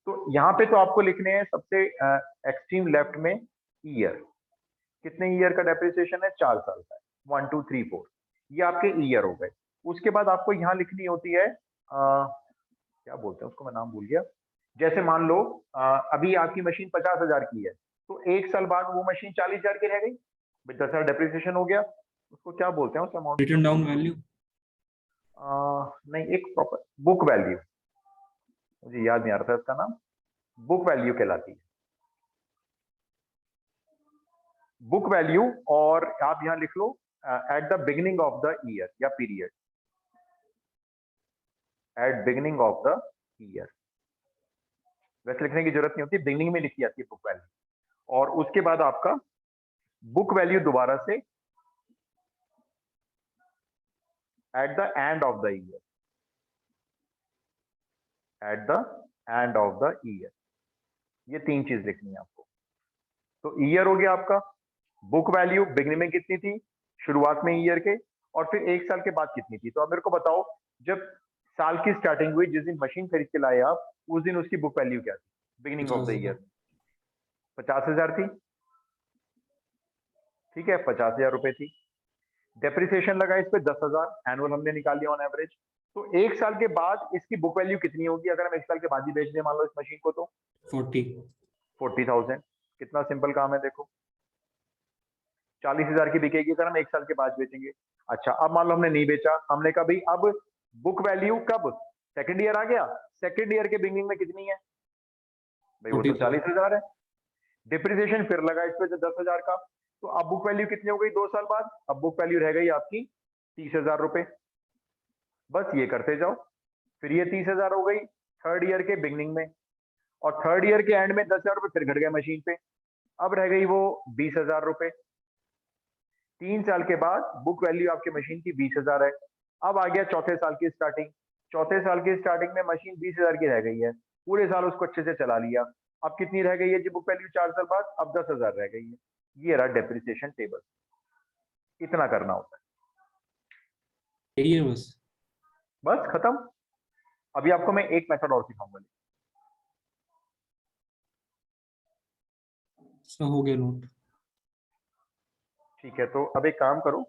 तो यहाँ पे तो आपको लिखने हैं सबसे एक्सट्रीम लेफ्ट में ईयर, कितने ईयर का डेप्रिसिएशन है? 4 साल का है, 1 2 3 4, ये आपके ईयर हो गए। उसके बाद आपको यहाँ लिखनी होती है क्या बोलते हैं उसको, मैं नाम भूल गया। जैसे मान लो अभी आपकी मशीन 50,000 की है, तो एक साल बाद वो मशीन 40,000 की रह गई, 10,000 डेप्रिसिएशन हो गया, उसको क्या बोलते हैं उस अमाउंट? Return down value? नहीं, एक प्रॉपर बुक वैल्यू, मुझे याद नहीं आ रहा था इसका नाम, बुक वैल्यू कहलाती है, बुक वैल्यू। और आप यहां लिख लो at the beginning of the year या period, at beginning of the year. वैसे लिखने की जरूरत नहीं होती, बिगिनिंग में लिखी जाती है बुक वैल्यू। और उसके बाद आपका बुक वैल्यू दोबारा से at the end of the year, at the end of the year, ये 3 चीज लिखनी है आपको। तो ईयर हो गया आपका, बुक वैल्यू बिगिनिंग में कितनी थी शुरुआत में ईयर के, और फिर एक साल के बाद कितनी थी। तो अब मेरे को बताओ, जब साल की स्टार्टिंग हुई, जिस दिन मशीन खरीद के लाए आप, उस दिन उसकी बुक वैल्यू क्या थी बिगिनिंग ऑफ द ईयर? 50,000 थी, ठीक है, 50,000 रुपए थी। डेप्रिसिएशन लगा इस पे 10,000, एनुअल हमने निकाल लिया ऑन एवरेज। तो एक साल के बाद इसकी बुक वैल्यू कितनी होगी अगर हम एक साल के बाद ही बेच दें मान लो इस मशीन को? तो 40,000। कितना सिंपल काम है देखो, 40,000 की बिकेगी अगर हम एक साल के बाद बेचेंगे। अच्छा, अब मान लो हमने नहीं बेचा, हमने कहा भाई अब बुक वैल्यू कब, सेकंड ईयर आ गया, सेकंड ईयर के बिगिनिंग में कितनी है भाई? वो तो 40,000 है। डिप्रिसिएशन फिर लगा इस पे 10,000 का, तो अब बुक वैल्यू कितनी हो गई 2 साल बाद? अब बुक वैल्यू रह गई आपकी 30,000 रुपए। बस ये करते जाओ, फिर ये 30,000 हो गई थर्ड ईयर के बिगनिंग में, और थर्ड ईयर के एंड में 10,000 रुपए फिर घट गए मशीन पे, अब रह गई वो 20,000 रुपए। 3 साल के बाद बुक वैल्यू आपकी मशीन की 20,000 है। अब आ गया चौथे साल की स्टार्टिंग, चौथे साल की स्टार्टिंग में मशीन 20,000 की रह गई है, पूरे साल उसको अच्छे से चला लिया, अब कितनी रह गई है जी बुक वैल्यू 4 साल बाद? अब 10,000 रह गई है। ये रहा डेप्रिसिएशन टेबल, इतना करना होता यही है बस। है, बस खत्म। अभी आपको मैं एक मेथड और सिखाऊंगा। सो हो गया नोट। ठीक है, तो अब एक काम करो,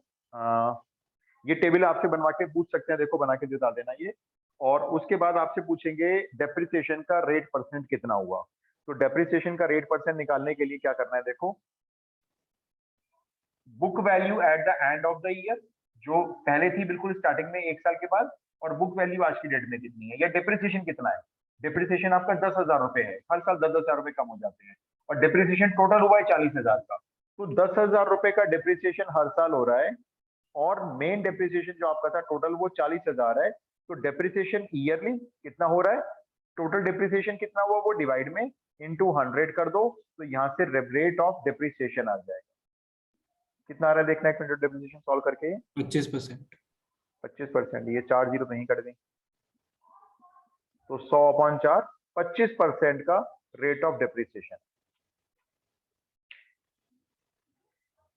ये टेबल आपसे बनवा के पूछ सकते हैं, देखो बना के बता देना ये, और उसके बाद आपसे पूछेंगे डेप्रिसिएशन का रेट परसेंट कितना हुआ। तो डेप्रिसिएशन का रेट परसेंट निकालने के लिए क्या करना है, देखो book value at the end of the year, जो पहले थी बिल्कुल स्टार्टिंग में 1 साल के बाद, और बुक वैल्यू आज की डेट में कितनी है, या डेप्रिसिएशन कितना है। डेप्रिसिएशन आपका 10,000 रुपए है, हर साल 10,000 रुपए कम हो जाते हैं, और डेप्रिसिएशन टोटल हुआ है 40,000 का, तो 10,000 रुपए का डेप्रिसिएशन हर साल हो रहा है, और मेन डेप्रिसिएशन जो आपका था टोटल वो 40,000 है। तो डेप्रिसिएशन ईयरली कितना हो रहा है, टोटल डेप्रिसिएशन कितना हुआ वो डिवाइड में इनटू 100 कर दो, तो यहाँ से रेट ऑफ डेप्रिसिएशन आ जाएगा। कितना आ रहा है देखना एक मिनट, डेप्रिसिएशन सॉल्व करके 25%। 25%, ये 4 जीरो नहीं कर दें, तो 100/4 25% का रेट ऑफ डेप्रिसिएशन।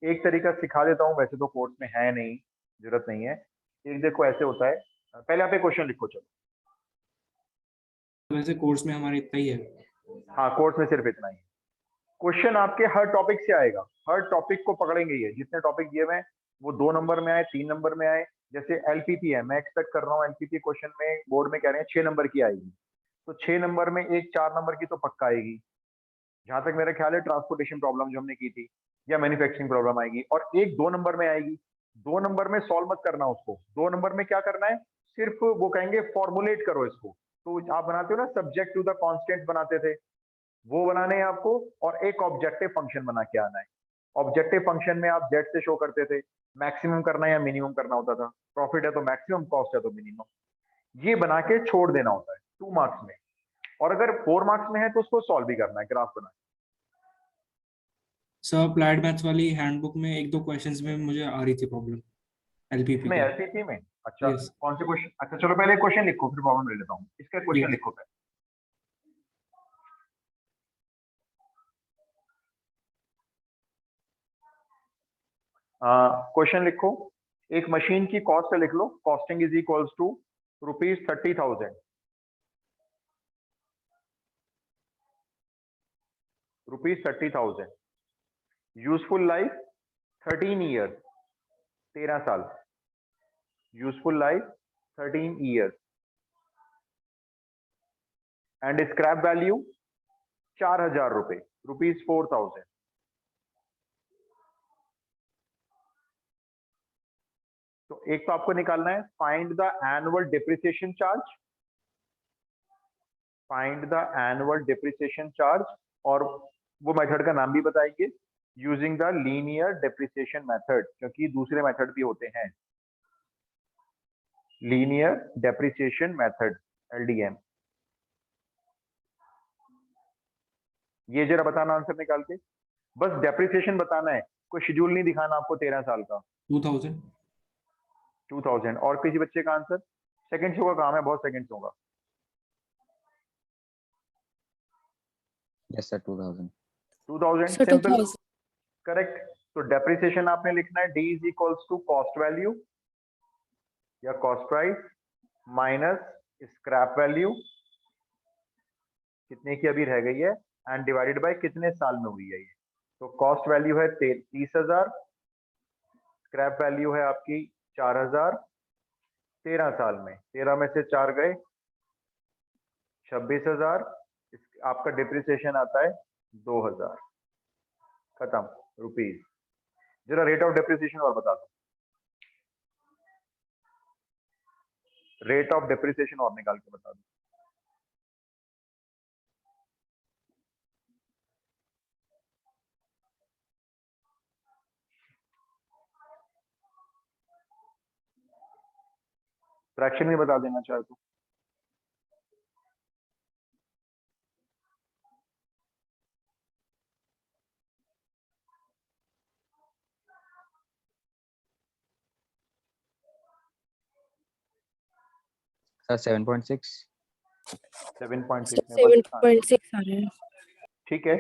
एक तरीका सिखा देता हूं, वैसे तो कोर्स में है नहीं, जरूरत नहीं है। एक देखो ऐसे होता है, पहले आप एक क्वेश्चन लिखो चलो। वैसे कोर्स में हमारे इतना ही है। हाँ, कोर्स में सिर्फ इतना ही। क्वेश्चन आपके हर टॉपिक से आएगा, हर टॉपिक को पकड़ेंगे, ये जितने टॉपिक दिए हुए हैं वो 2 नंबर में आए, 3 नंबर में आए। जैसे एलपीपी है, मैं एक्सपेक्ट कर रहा हूँ एलपीपी क्वेश्चन में बोर्ड में कह रहे हैं 6 नंबर की आएगी, तो 6 नंबर में एक 4 नंबर की तो पक्का आएगी, जहां तक मेरा ख्याल है ट्रांसपोर्टेशन प्रॉब्लम जो हमने की थी, या मैन्युफैक्चरिंग प्रॉब्लम आएगी, और एक 2 नंबर में आएगी। 2 नंबर में सॉल्व मत करना उसको, 2 नंबर में क्या करना है, सिर्फ वो कहेंगे फॉर्मुलेट करो इसको। तो आप बनाते हो ना सब्जेक्ट टू द कांस्टेंट बनाते थे, वो बनाने हैं आपको, और एक ऑब्जेक्टिव फंक्शन बना के आना है। ऑब्जेक्टिव फंक्शन में आप जेड से शो करते थे, मैक्सिमम करना है या मिनिमम करना होता था, प्रॉफिट है तो मैक्सिमम, कॉस्ट है तो मिनिमम, ये बना के छोड़ देना होता है 2 मार्क्स में। और अगर 4 मार्क्स में है तो उसको सॉल्व भी करना है, ग्राफ बना। सर अप्लाइड मैथ्स वाली हैंडबुक में एक दो क्वेश्चंस में मुझे आ रही थी प्रॉब्लम एलपीपी इसमें की। एलपीपी में? अच्छा, यस। कौन से क्वेश्चन? अच्छा चलो पहले क्वेश्चन लिखो, फिर प्रॉब्लम ले लेता हूँ, इसका क्वेश्चन यस। लिखो पहले। क्वेश्चन लिखो, एक मशीन की कॉस्ट लिख लो, costing is equals to ₹30,000, ₹30,000, useful life 13 years, 13 साल, useful life 13 years, and scrap value 4,000 रुपए, ₹4,000। तो एक तो आपको निकालना है find the annual depreciation charge, find the annual depreciation charge, और वो मेथड का नाम भी बताएंगे, using the linear depreciation method, क्योंकि दूसरे मेथड भी होते हैं, लीनियर डेप्रिसिएशन मेथड LDM। ये जरा बताना आंसर निकाल के, बस डेप्रिसिएशन बताना है, कोई शेड्यूल नहीं दिखाना आपको 13 साल का। 2000। 2000, और किसी बच्चे का आंसर? सेकंड शो का काम है, बहुत सेकंड होगा। Yes sir 2000। 2000 So simple, 2000. Correct. तो डेप्रिसिएशन आपने लिखना है D is equals to cost value या cost price minus scrap value, कितने की अभी रह गई है, एंड डिवाइडेड बाय कितने साल में हुई है ये। तो कॉस्ट वैल्यू है 30,000, स्क्रैप वैल्यू है आपकी 4,000, 13 साल में, 13 में से 4 गए 26,000, आपका डिप्रिसिएशन आता है 2,000, खत्म, रुपीज। जरा रेट ऑफ डिप्रिसिएशन और बता दो, रेट ऑफ डिप्रिसिएशन और निकाल के बता दो। फ्रैक्शन में बता देना चाहे तो। सर 7.6। 7.6 में बस, हाँ, 7.6 आ रहा है। ठीक है।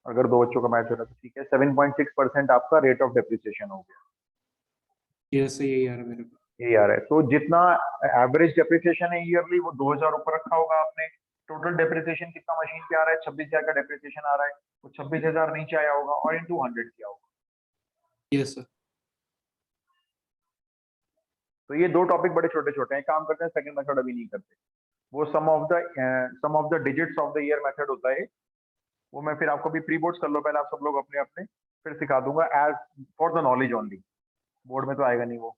अगर दो बच्चों का मैच हो रहा है तो ठीक है। 7.6% आपका रेट ऑफ डेप्रिसिएशन हो गया। यस यही यार मेरे को। ये आ रहा है। तो जितना एवरेज डेप्रिसिएशन है ईयरली वो 2000 ऊपर रखा होगा आपने। टोटल डेप्रिसिएशन कितना मशीन पे आ रहा है? 26,000 का डेप्रिसिएशन आ रहा है, वो 26,000 नीचे आया होगा और इंटू 100 किया होगा। Yes sir. तो ये दो टॉपिक बड़े छोटे छोटे हैं, काम करते हैं। सेकंड मेथड अभी नहीं करते, वो sum of the digits of the year method होता है। वो मैं फिर आपको भी प्री बोर्ड्स कर लो पहले आप सब लोग अपने अपने, फिर सिखा दूंगा as for the knowledge only. Board में तो आएगा नहीं वो।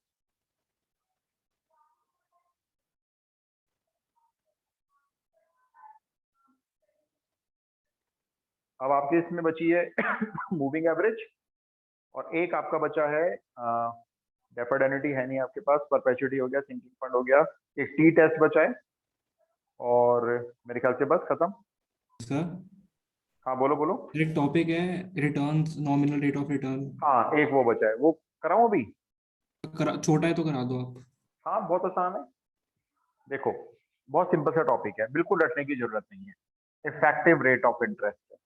अब आपके इसमें बची है मूविंग एवरेज, और एक आपका बचा है डेफर्ड एन्युटी है नहीं आपके पास, परपेचुइटी हो गया, सिंकिंग फंड हो गया, एक टी टेस्ट बचा है, और मेरे ख्याल से बस खत्म। सर हाँ बोलो बोलो। एक टॉपिक है returns, nominal rate of return. हाँ एक वो बचा है, वो कराऊं अभी? छोटा है तो करा दो आप। हाँ बहुत आसान है, देखो बहुत सिंपल सा टॉपिक है, बिल्कुल रटने की जरूरत नहीं है। इफेक्टिव रेट ऑफ इंटरेस्ट है।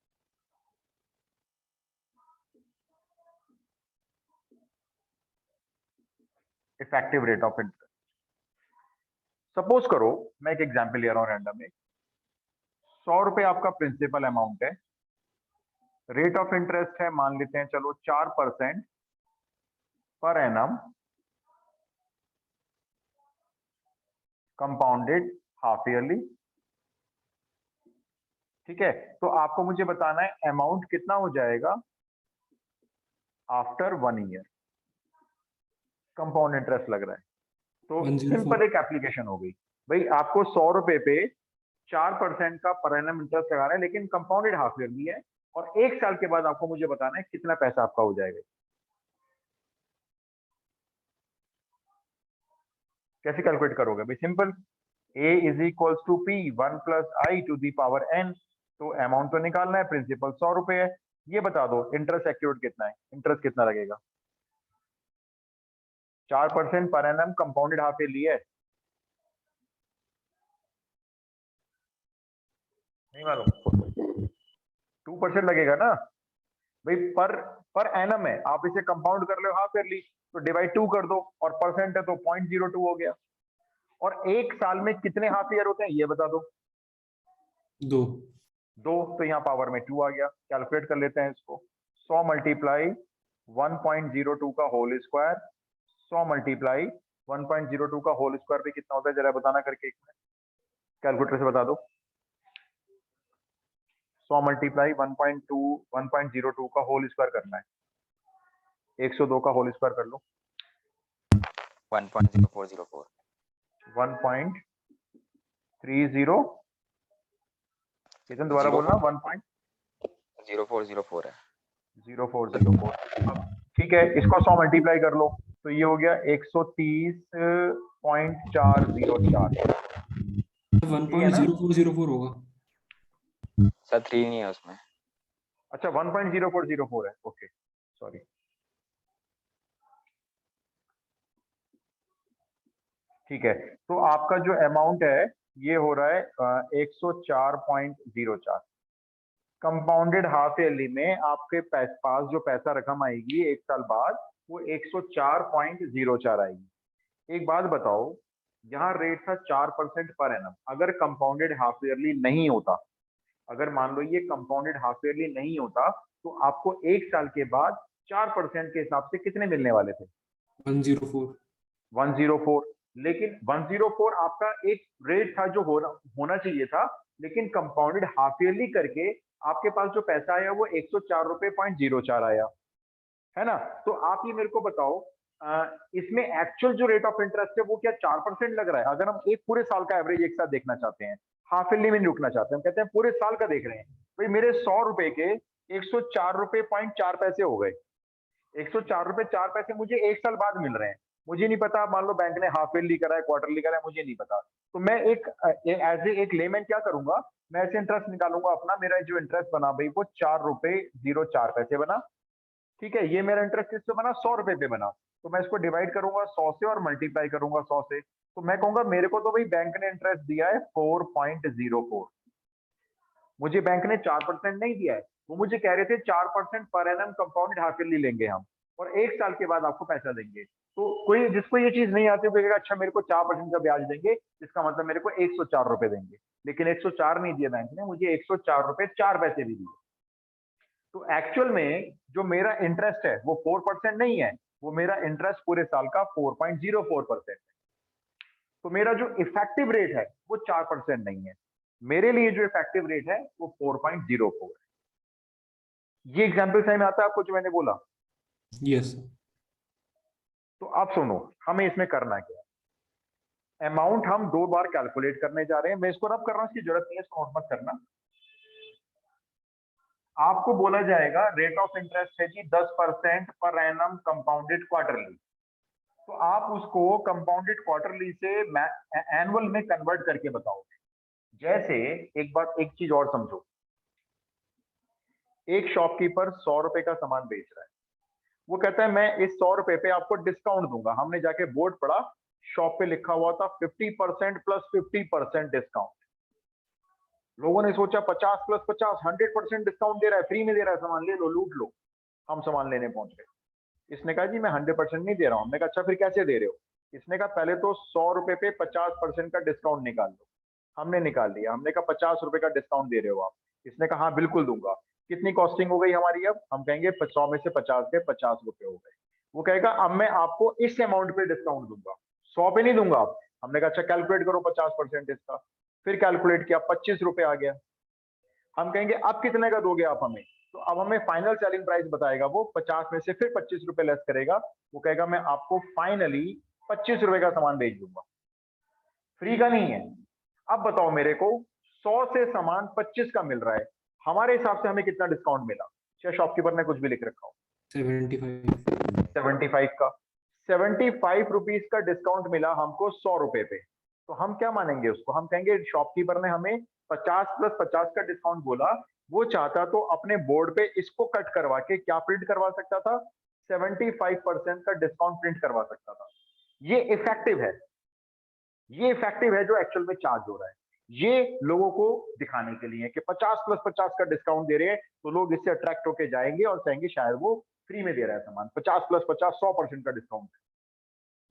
Effective rate of interest, suppose करो मैं एक एग्जांपल ले रहा हूँ रैंडम में। 100 रुपए आपका प्रिंसिपल अमाउंट है, रेट ऑफ इंटरेस्ट है मान लेते हैं चलो 4% per annum, compounded half yearly. ठीक है, तो आपको मुझे बताना है अमाउंट कितना हो जाएगा आफ्टर 1 ईयर। कंपाउंड इंटरेस्ट लग रहा है, तो 104। सिंपल एक एप्लीकेशन हो गई भाई। आपको 100 रुपए पे 4% का पर एनम इंटरेस्ट लगा रहा है, लेकिन कंपाउंडेड हाफ ईयरली है, और 1 साल के बाद आपको मुझे बताना है कितना पैसा आपका हो जाएगा। कैसे कैलकुलेट करोगे भाई? Simple, a is equals to P 1 plus I to the power n। तो अमाउंट तो निकालना है, प्रिंसिपल 100 रुपए है, ये बता दो इंटरेस्ट एक्यूर्ड कितना है, इंटरेस्ट कितना लगेगा? 4% per annum compounded half yearly है, नहीं मालूम? 2% लगेगा ना भाई, पर एनम है, आप इसे कंपाउंड कर लो हाफ ईयरली, तो डिवाइड 2 कर दो, और परसेंट है तो 0.02 हो गया। और 1 साल में कितने हाफ ईयर होते हैं ये बता दो? 2। तो यहाँ पावर में 2 आ गया। कैलकुलेट कर लेते हैं इसको। 100 मल्टीप्लाई 1.02 का होल स्क्वायर, 100 मल्टीप्लाई 1.02 का होल स्क्वायर पे कितना होता है जरा बताना करके एक मिनट, कैलकुलेटर से बता दो। 100 मल्टीप्लाई 1.02 का होल स्क्वायर करना है, 102 का होल स्क्वायर कर लो। 1.0404। 1.30, कितने दोबारा बोलना? 0404 है। 1.0404। ठीक है, इसको 100 मल्टीप्लाई कर लो तो ये हो गया 130.404। 1.0404 होगा सर 3 नहीं है उसमें। अच्छा 1.0404 है, ओके सॉरी। ठीक है, तो आपका जो अमाउंट है ये हो रहा है 104.04। कंपाउंडेड हाफ ईयरली में आपके पास जो पैसा रकम आएगी 1 साल बाद वो 104.04 आएगी। एक बात बताओ, यहाँ रेट था 4% पर एनम, अगर कंपाउंडेड हाफ ईयरली नहीं होता, अगर मान लो ये कंपाउंडेड हाफ ईयरली नहीं होता, तो आपको 1 साल के बाद 4% के हिसाब से कितने मिलने वाले थे? 104। 104। लेकिन 104 आपका एक रेट था जो होना चाहिए था, लेकिन कंपाउंडेड हाफ ईयरली करके आपके पास जो पैसा आया वो 104 रुपए 0.04 आया, है ना? तो आप ये मेरे को बताओ, इसमें एक्चुअल जो रेट ऑफ इंटरेस्ट है वो क्या 4% लग रहा है? अगर हम एक पूरे साल का एवरेज एक साथ देखना चाहते हैं, हाफ ईयरली में नहीं रुकना चाहते, हम कहते हैं पूरे साल का देख रहे हैं, भाई मेरे 100 रुपए के 104 रुपए 4 पैसे हो गए, 104 रुपए 4 पैसे मुझे 1 साल बाद मिल रहे हैं, मुझे नहीं पता, मान लो बैंक ने हाफ ईयरली करा है, क्वार्टरली करा है, मुझे नहीं पता। तो मैं एज एक लेमैन क्या करूंगा, मैं ऐसे इंटरेस्ट निकालूंगा अपना। मेरा जो इंटरेस्ट बना भाई वो 4 रुपए 04 पैसे बना। ठीक है, ये मेरा इंटरेस्ट किससे बना, 100 रुपए पे बना। तो मैं इसको डिवाइड करूंगा 100 से और मल्टीप्लाई करूंगा 100 से। तो मैं कहूंगा मेरे को तो भाई बैंक ने इंटरेस्ट दिया है 4.04। मुझे बैंक ने 4% नहीं दिया है, वो मुझे कह रहे थे 4% per annum compound half yearly लेंगे हम, और 1 साल के बाद आपको पैसा देंगे। तो कोई जिसको ये चीज नहीं आती, वो कहेगा अच्छा मेरे को 4% का ब्याज देंगे, इसका मतलब मेरे को 104 रुपए देंगे। लेकिन 104 नहीं दिए बैंक ने, मुझे 104 रुपए 4 पैसे भी दिए। तो एक्चुअल में जो मेरा इंटरेस्ट है वो 4% नहीं है, वो मेरा इंटरेस्ट पूरे साल का 4.04% है। तो मेरा जो इफेक्टिव रेट है वो 4% नहीं है, मेरे लिए जो इफेक्टिव रेट है वो 4.04 है। ये एग्जाम्पल समझ में आता है आपको जो मैंने बोला? यस। तो अब सुनो, हमें इसमें करना क्या है। अमाउंट हम 2 बार कैलकुलेट करने जा रहे हैं। मैं इसको रब कर रहा हूं, इसकी जरूरत नहीं है, इसको नोट मत करना। आपको बोला जाएगा रेट ऑफ इंटरेस्ट है जी 10% पर एनम कंपाउंडेड क्वार्टरली। तो आप उसको कंपाउंडेड क्वार्टरली से एनुअल में कन्वर्ट करके बताओगे। जैसे एक चीज और समझो, एक शॉपकीपर 100 रुपए का सामान बेच रहा है। वो कहता है मैं इस 100 रुपए पे आपको डिस्काउंट दूंगा। हमने जाके बोर्ड पढ़ा, शॉप पे लिखा हुआ था 50% प्लस 50% डिस्काउंट। लोगों ने सोचा 50 प्लस 50 100% डिस्काउंट दे रहा है, फ्री में दे रहा है सामान, ले लो लूट लो। हम सामान लेने पहुंच गए। इसने कहा जी मैं 100% नहीं दे रहा हूं। हमने कहा अच्छा फिर कैसे दे रहे हो? इसने कहा पहले तो 100 रुपए पे 50% का डिस्काउंट निकाल लो। हमने निकाल लिया। हमने कहा 50 रुपए का डिस्काउंट दे रहे हो आप? इसने कहा हाँ बिल्कुल दूंगा। कितनी कॉस्टिंग हो गई हमारी? अब हम कहेंगे 100 में से 50 के 50 रुपए हो गए। वो कहेगा अब मैं आपको इस अमाउंट पे डिस्काउंट दूंगा, 100 पे नहीं दूंगा आप। हमने कहा अच्छा कैलकुलेट करो 50% इसका। फिर कैलकुलेट किया, 25 रुपए आ गया। हम कहेंगे अब कितने का दोगे आप हमें? तो अब हमें फाइनल सेलिंग प्राइस बताएगा वो, 50 में से फिर 25 रुपए लेस करेगा। वो कहेगा मैं आपको फाइनली 25 रुपए का सामान बेच दूंगा, फ्री का नहीं है। अब बताओ मेरे को, 100 से सामान 25 का मिल रहा है, हमारे हिसाब से हमें कितना डिस्काउंट मिला? चाहे शॉपकीपर ने कुछ भी लिख रखा हो। 75 का, 75 रुपीज का डिस्काउंट मिला हमको 100 रुपए पे। तो हम क्या मानेंगे उसको? हम कहेंगे शॉपकीपर ने हमें 50 प्लस 50 का डिस्काउंट बोला। वो चाहता तो अपने बोर्ड पे इसको कट करवा के क्या प्रिंट करवा सकता था? 75% का डिस्काउंट प्रिंट करवा सकता था। ये इफेक्टिव है, ये इफेक्टिव है जो एक्चुअल में चार्ज हो रहा है। ये लोगों को दिखाने के लिए कि 50 प्लस 50 का डिस्काउंट दे रहे हैं, तो लोग इससे अट्रैक्ट होके जाएंगे और कहेंगे शायद वो फ्री में दे रहा है सामान। 50 प्लस 50 100% का डिस्काउंट है।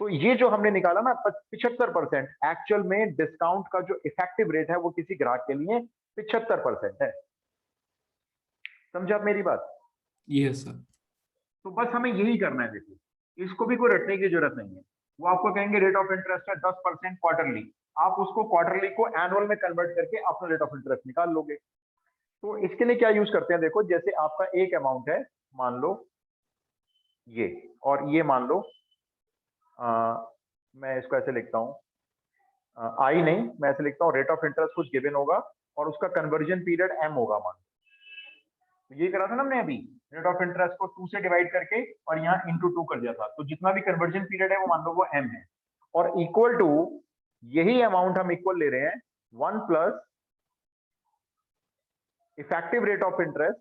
तो ये जो हमने निकाला ना 75%, एक्चुअल में डिस्काउंट का जो इफेक्टिव रेट है वो किसी ग्राहक के लिए 75% है। समझे आप मेरी बात? Yes sir. तो बस हमें यही करना है। देखिए, इसको भी कोई रटने की जरूरत नहीं है। वो आपको कहेंगे रेट ऑफ इंटरेस्ट है 10% क्वार्टरली, आप उसको क्वार्टरली को एनुअल में कन्वर्ट करके अपना रेट ऑफ इंटरेस्ट निकाल लोगे। तो इसके लिए क्या यूज करते हैं? देखो, जैसे आपका एक अमाउंट है, मान लो ये, और ये मान लो मैं इसको ऐसे लिखता हूं, आई नहीं, मैं ऐसे लिखता हूं रेट ऑफ इंटरेस्ट कुछ गिवन होगा और उसका कन्वर्जन पीरियड एम होगा। मान तो ये करा था ना हमने अभी, रेट ऑफ इंटरेस्ट को 2 से डिवाइड करके और यहाँ इंटू 2 कर दिया था। तो जितना भी कन्वर्जन पीरियड है वो मान लो वो एम है, और इक्वल टू यही अमाउंट हम इक्वल ले रहे हैं 1 plus effective rate of interest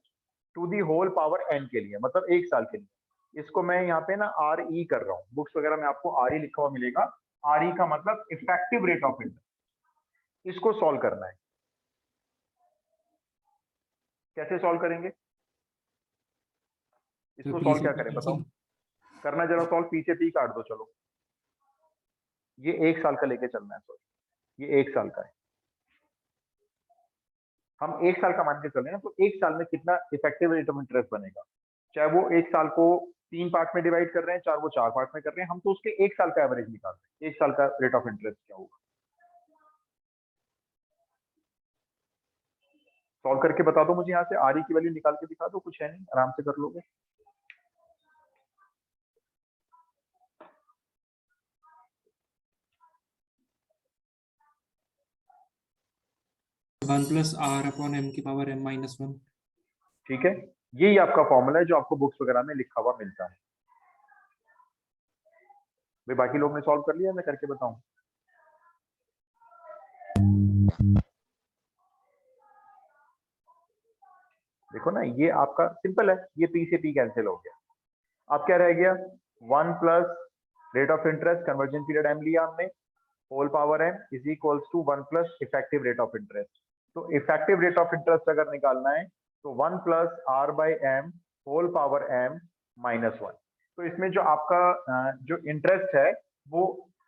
to the whole power N के लिए, मतलब 1 साल के लिए। इसको मैं यहाँ पे ना आर ई कर रहा हूँ, बुक्स वगैरह में आपको आर ई लिखा हुआ मिलेगा। आर ई का मतलब इफेक्टिव रेट ऑफ इंटरेस्ट। इसको सॉल्व करना है। कैसे सॉल्व करेंगे इसको? सॉल्व क्या करें बताओ? करना जरा सॉल्व, पीछे पी काट दो। चलो, ये 1 साल का लेके चलना है। सॉरी, ये 1 साल का है। हम 1 साल का मान के चले ना, तो 1 साल में कितना इफेक्टिव रेट ऑफ इंटरेस्ट बनेगा? चाहे वो 1 साल को 3 पार्ट में डिवाइड कर रहे हैं, चाहे वो 4 पार्ट में कर रहे हैं, हम तो उसके 1 साल का एवरेज निकाल रहे हैं। 1 साल का रेट ऑफ इंटरेस्ट क्या होगा? सॉल्व करके बता दो मुझे। यहाँ से आर ई की वैल्यू निकाल के दिखा दो, कुछ है नहीं, आराम से कर लोगे। One plus R upon M की पावर एम माइनस 1। ठीक है, यही आपका फॉर्मूला है जो आपको बुक्स वगैरह में लिखा हुआ मिलता है। भाई बाकी लोग ने सॉल्व कर लिया, मैं करके बताऊं? देखो ना, ये आपका सिंपल है, ये पी से पी कैंसिल हो गया। अब क्या रह गया? 1 plus rate of interest, conversion period M लिया हमने, whole power M is equals to 1 plus effective rate of interest. तो इफेक्टिव रेट ऑफ इंटरेस्ट अगर निकालना है तो 1 plus R by M whole power M minus 1। तो इसमें जो आपका जो इंटरेस्ट है वो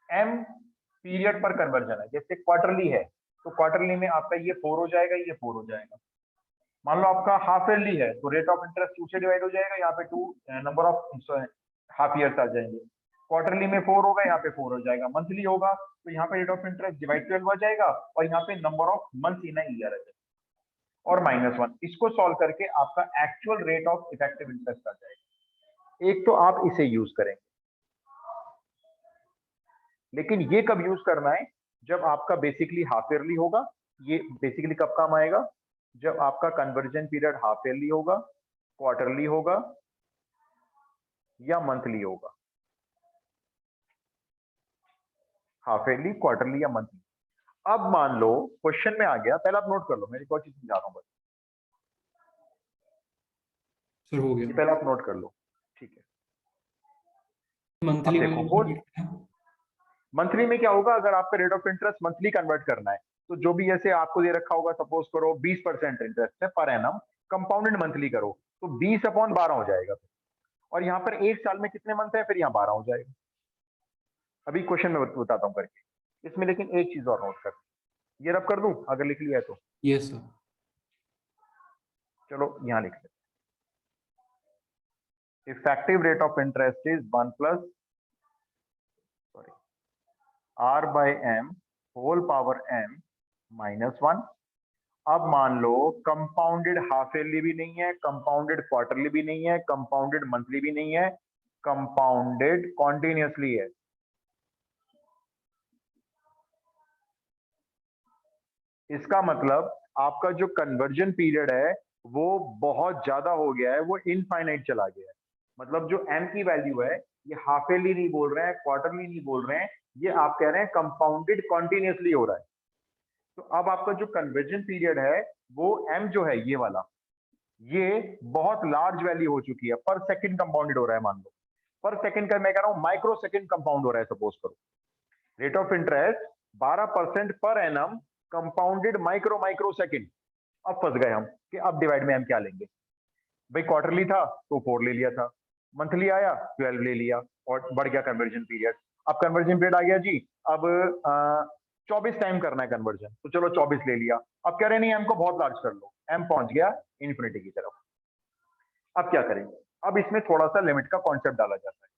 एम पीरियड पर कन्वर्जन है। जैसे क्वार्टरली है तो क्वार्टरली में आपका ये 4 हो जाएगा, ये 4 हो जाएगा। मान लो आपका हाफ ईयरली है तो रेट ऑफ इंटरेस्ट 2 से डिवाइड हो जाएगा, यहाँ पे 2 नंबर ऑफ हाफ ईयर्स आ जाएंगे। क्वार्टरली में 4 होगा, यहाँ पे 4 हो जाएगा। मंथली होगा तो यहाँ पे रेट ऑफ इंटरेस्ट डिवाइड 12 हो जाएगा और यहाँ पे number of month in a year आ जाएगा और -1। इसको सॉल्व करके आपका actual rate of effective interest आ जाएगा। एक तो आप इसे यूज करेंगे, लेकिन ये कब यूज करना है? जब आपका बेसिकली हाफ ईयरली होगा। ये बेसिकली कब काम आएगा? जब आपका कन्वर्जन पीरियड हाफ ईयरली होगा, क्वार्टरली होगा या मंथली होगा। हाफ ईयरली, क्वार्टरली या मंथली। अब मान लो क्वेश्चन में आ गया, पहले आप नोट कर लो, मेरी कोई चीज समझा रहा हूं बस। सर हो ये गया। पहले आप नोट कर लो, ठीक है? मंथली अब देखो, मंथली में क्या होगा? अगर आपका rate of interest monthly convert करना है तो जो भी ऐसे आपको दे रखा होगा, सपोज करो 20% इंटरेस्ट है पर एनम, कंपाउंडेड मंथली करो तो 20/12 हो जाएगा। और यहाँ पर एक साल में कितने मंथ है? फिर यहाँ 12 हो जाएगा। अभी क्वेश्चन में बताता हूँ करके इसमें, लेकिन एक चीज और नोट कर, ये रब कर दूं अगर लिख लिया है तो? Yes sir. चलो यहाँ लिख लेते। Effective rate of interest is 1 plus R by M whole power M minus 1। अब मान लो कंपाउंडेड हाफ ईयरली भी नहीं है, कंपाउंडेड क्वार्टरली भी नहीं है, कंपाउंडेड मंथली भी नहीं है, कंपाउंडेड कॉन्टिन्यूसली है। इसका मतलब आपका जो कन्वर्जन पीरियड है वो बहुत ज्यादा हो गया है, वो इनफाइनाइट चला गया है। मतलब जो एम की वैल्यू है, ये हाफ ईयरली नहीं बोल रहे हैं, क्वार्टरली नहीं बोल रहे हैं, ये आप कह रहे हैं कंपाउंडेड कॉन्टिन्यूसली हो रहा है। तो अब आपका जो कन्वर्जन पीरियड है वो एम जो है ये वाला, ये बहुत लार्ज वैल्यू हो चुकी है, पर सेकंड कंपाउंडेड हो रहा है। मान लो पर सेकंड का मैं कह रहा हूं माइक्रो सेकंड कंपाउंड हो रहा है। सपोज करो rate of interest 12% per annum compounded micro second. अब फंस गए हम कि अब डिवाइड में हम क्या लेंगे? भाई क्वार्टरली था तो 4 ले लिया था, मंथली आया 12 ले लिया और बढ़ गया कन्वर्जन पीरियड। अब कन्वर्जन पीरियड आ गया जी, अब 24 टाइम करना है कन्वर्जन, तो चलो 24 ले लिया। अब कह रहे नहीं एम को बहुत लार्ज कर लो, एम पहुंच गया इन्फिनिटी की तरफ। अब क्या करेंगे? अब इसमें थोड़ा सा लिमिट का कॉन्सेप्ट डाला जाता है।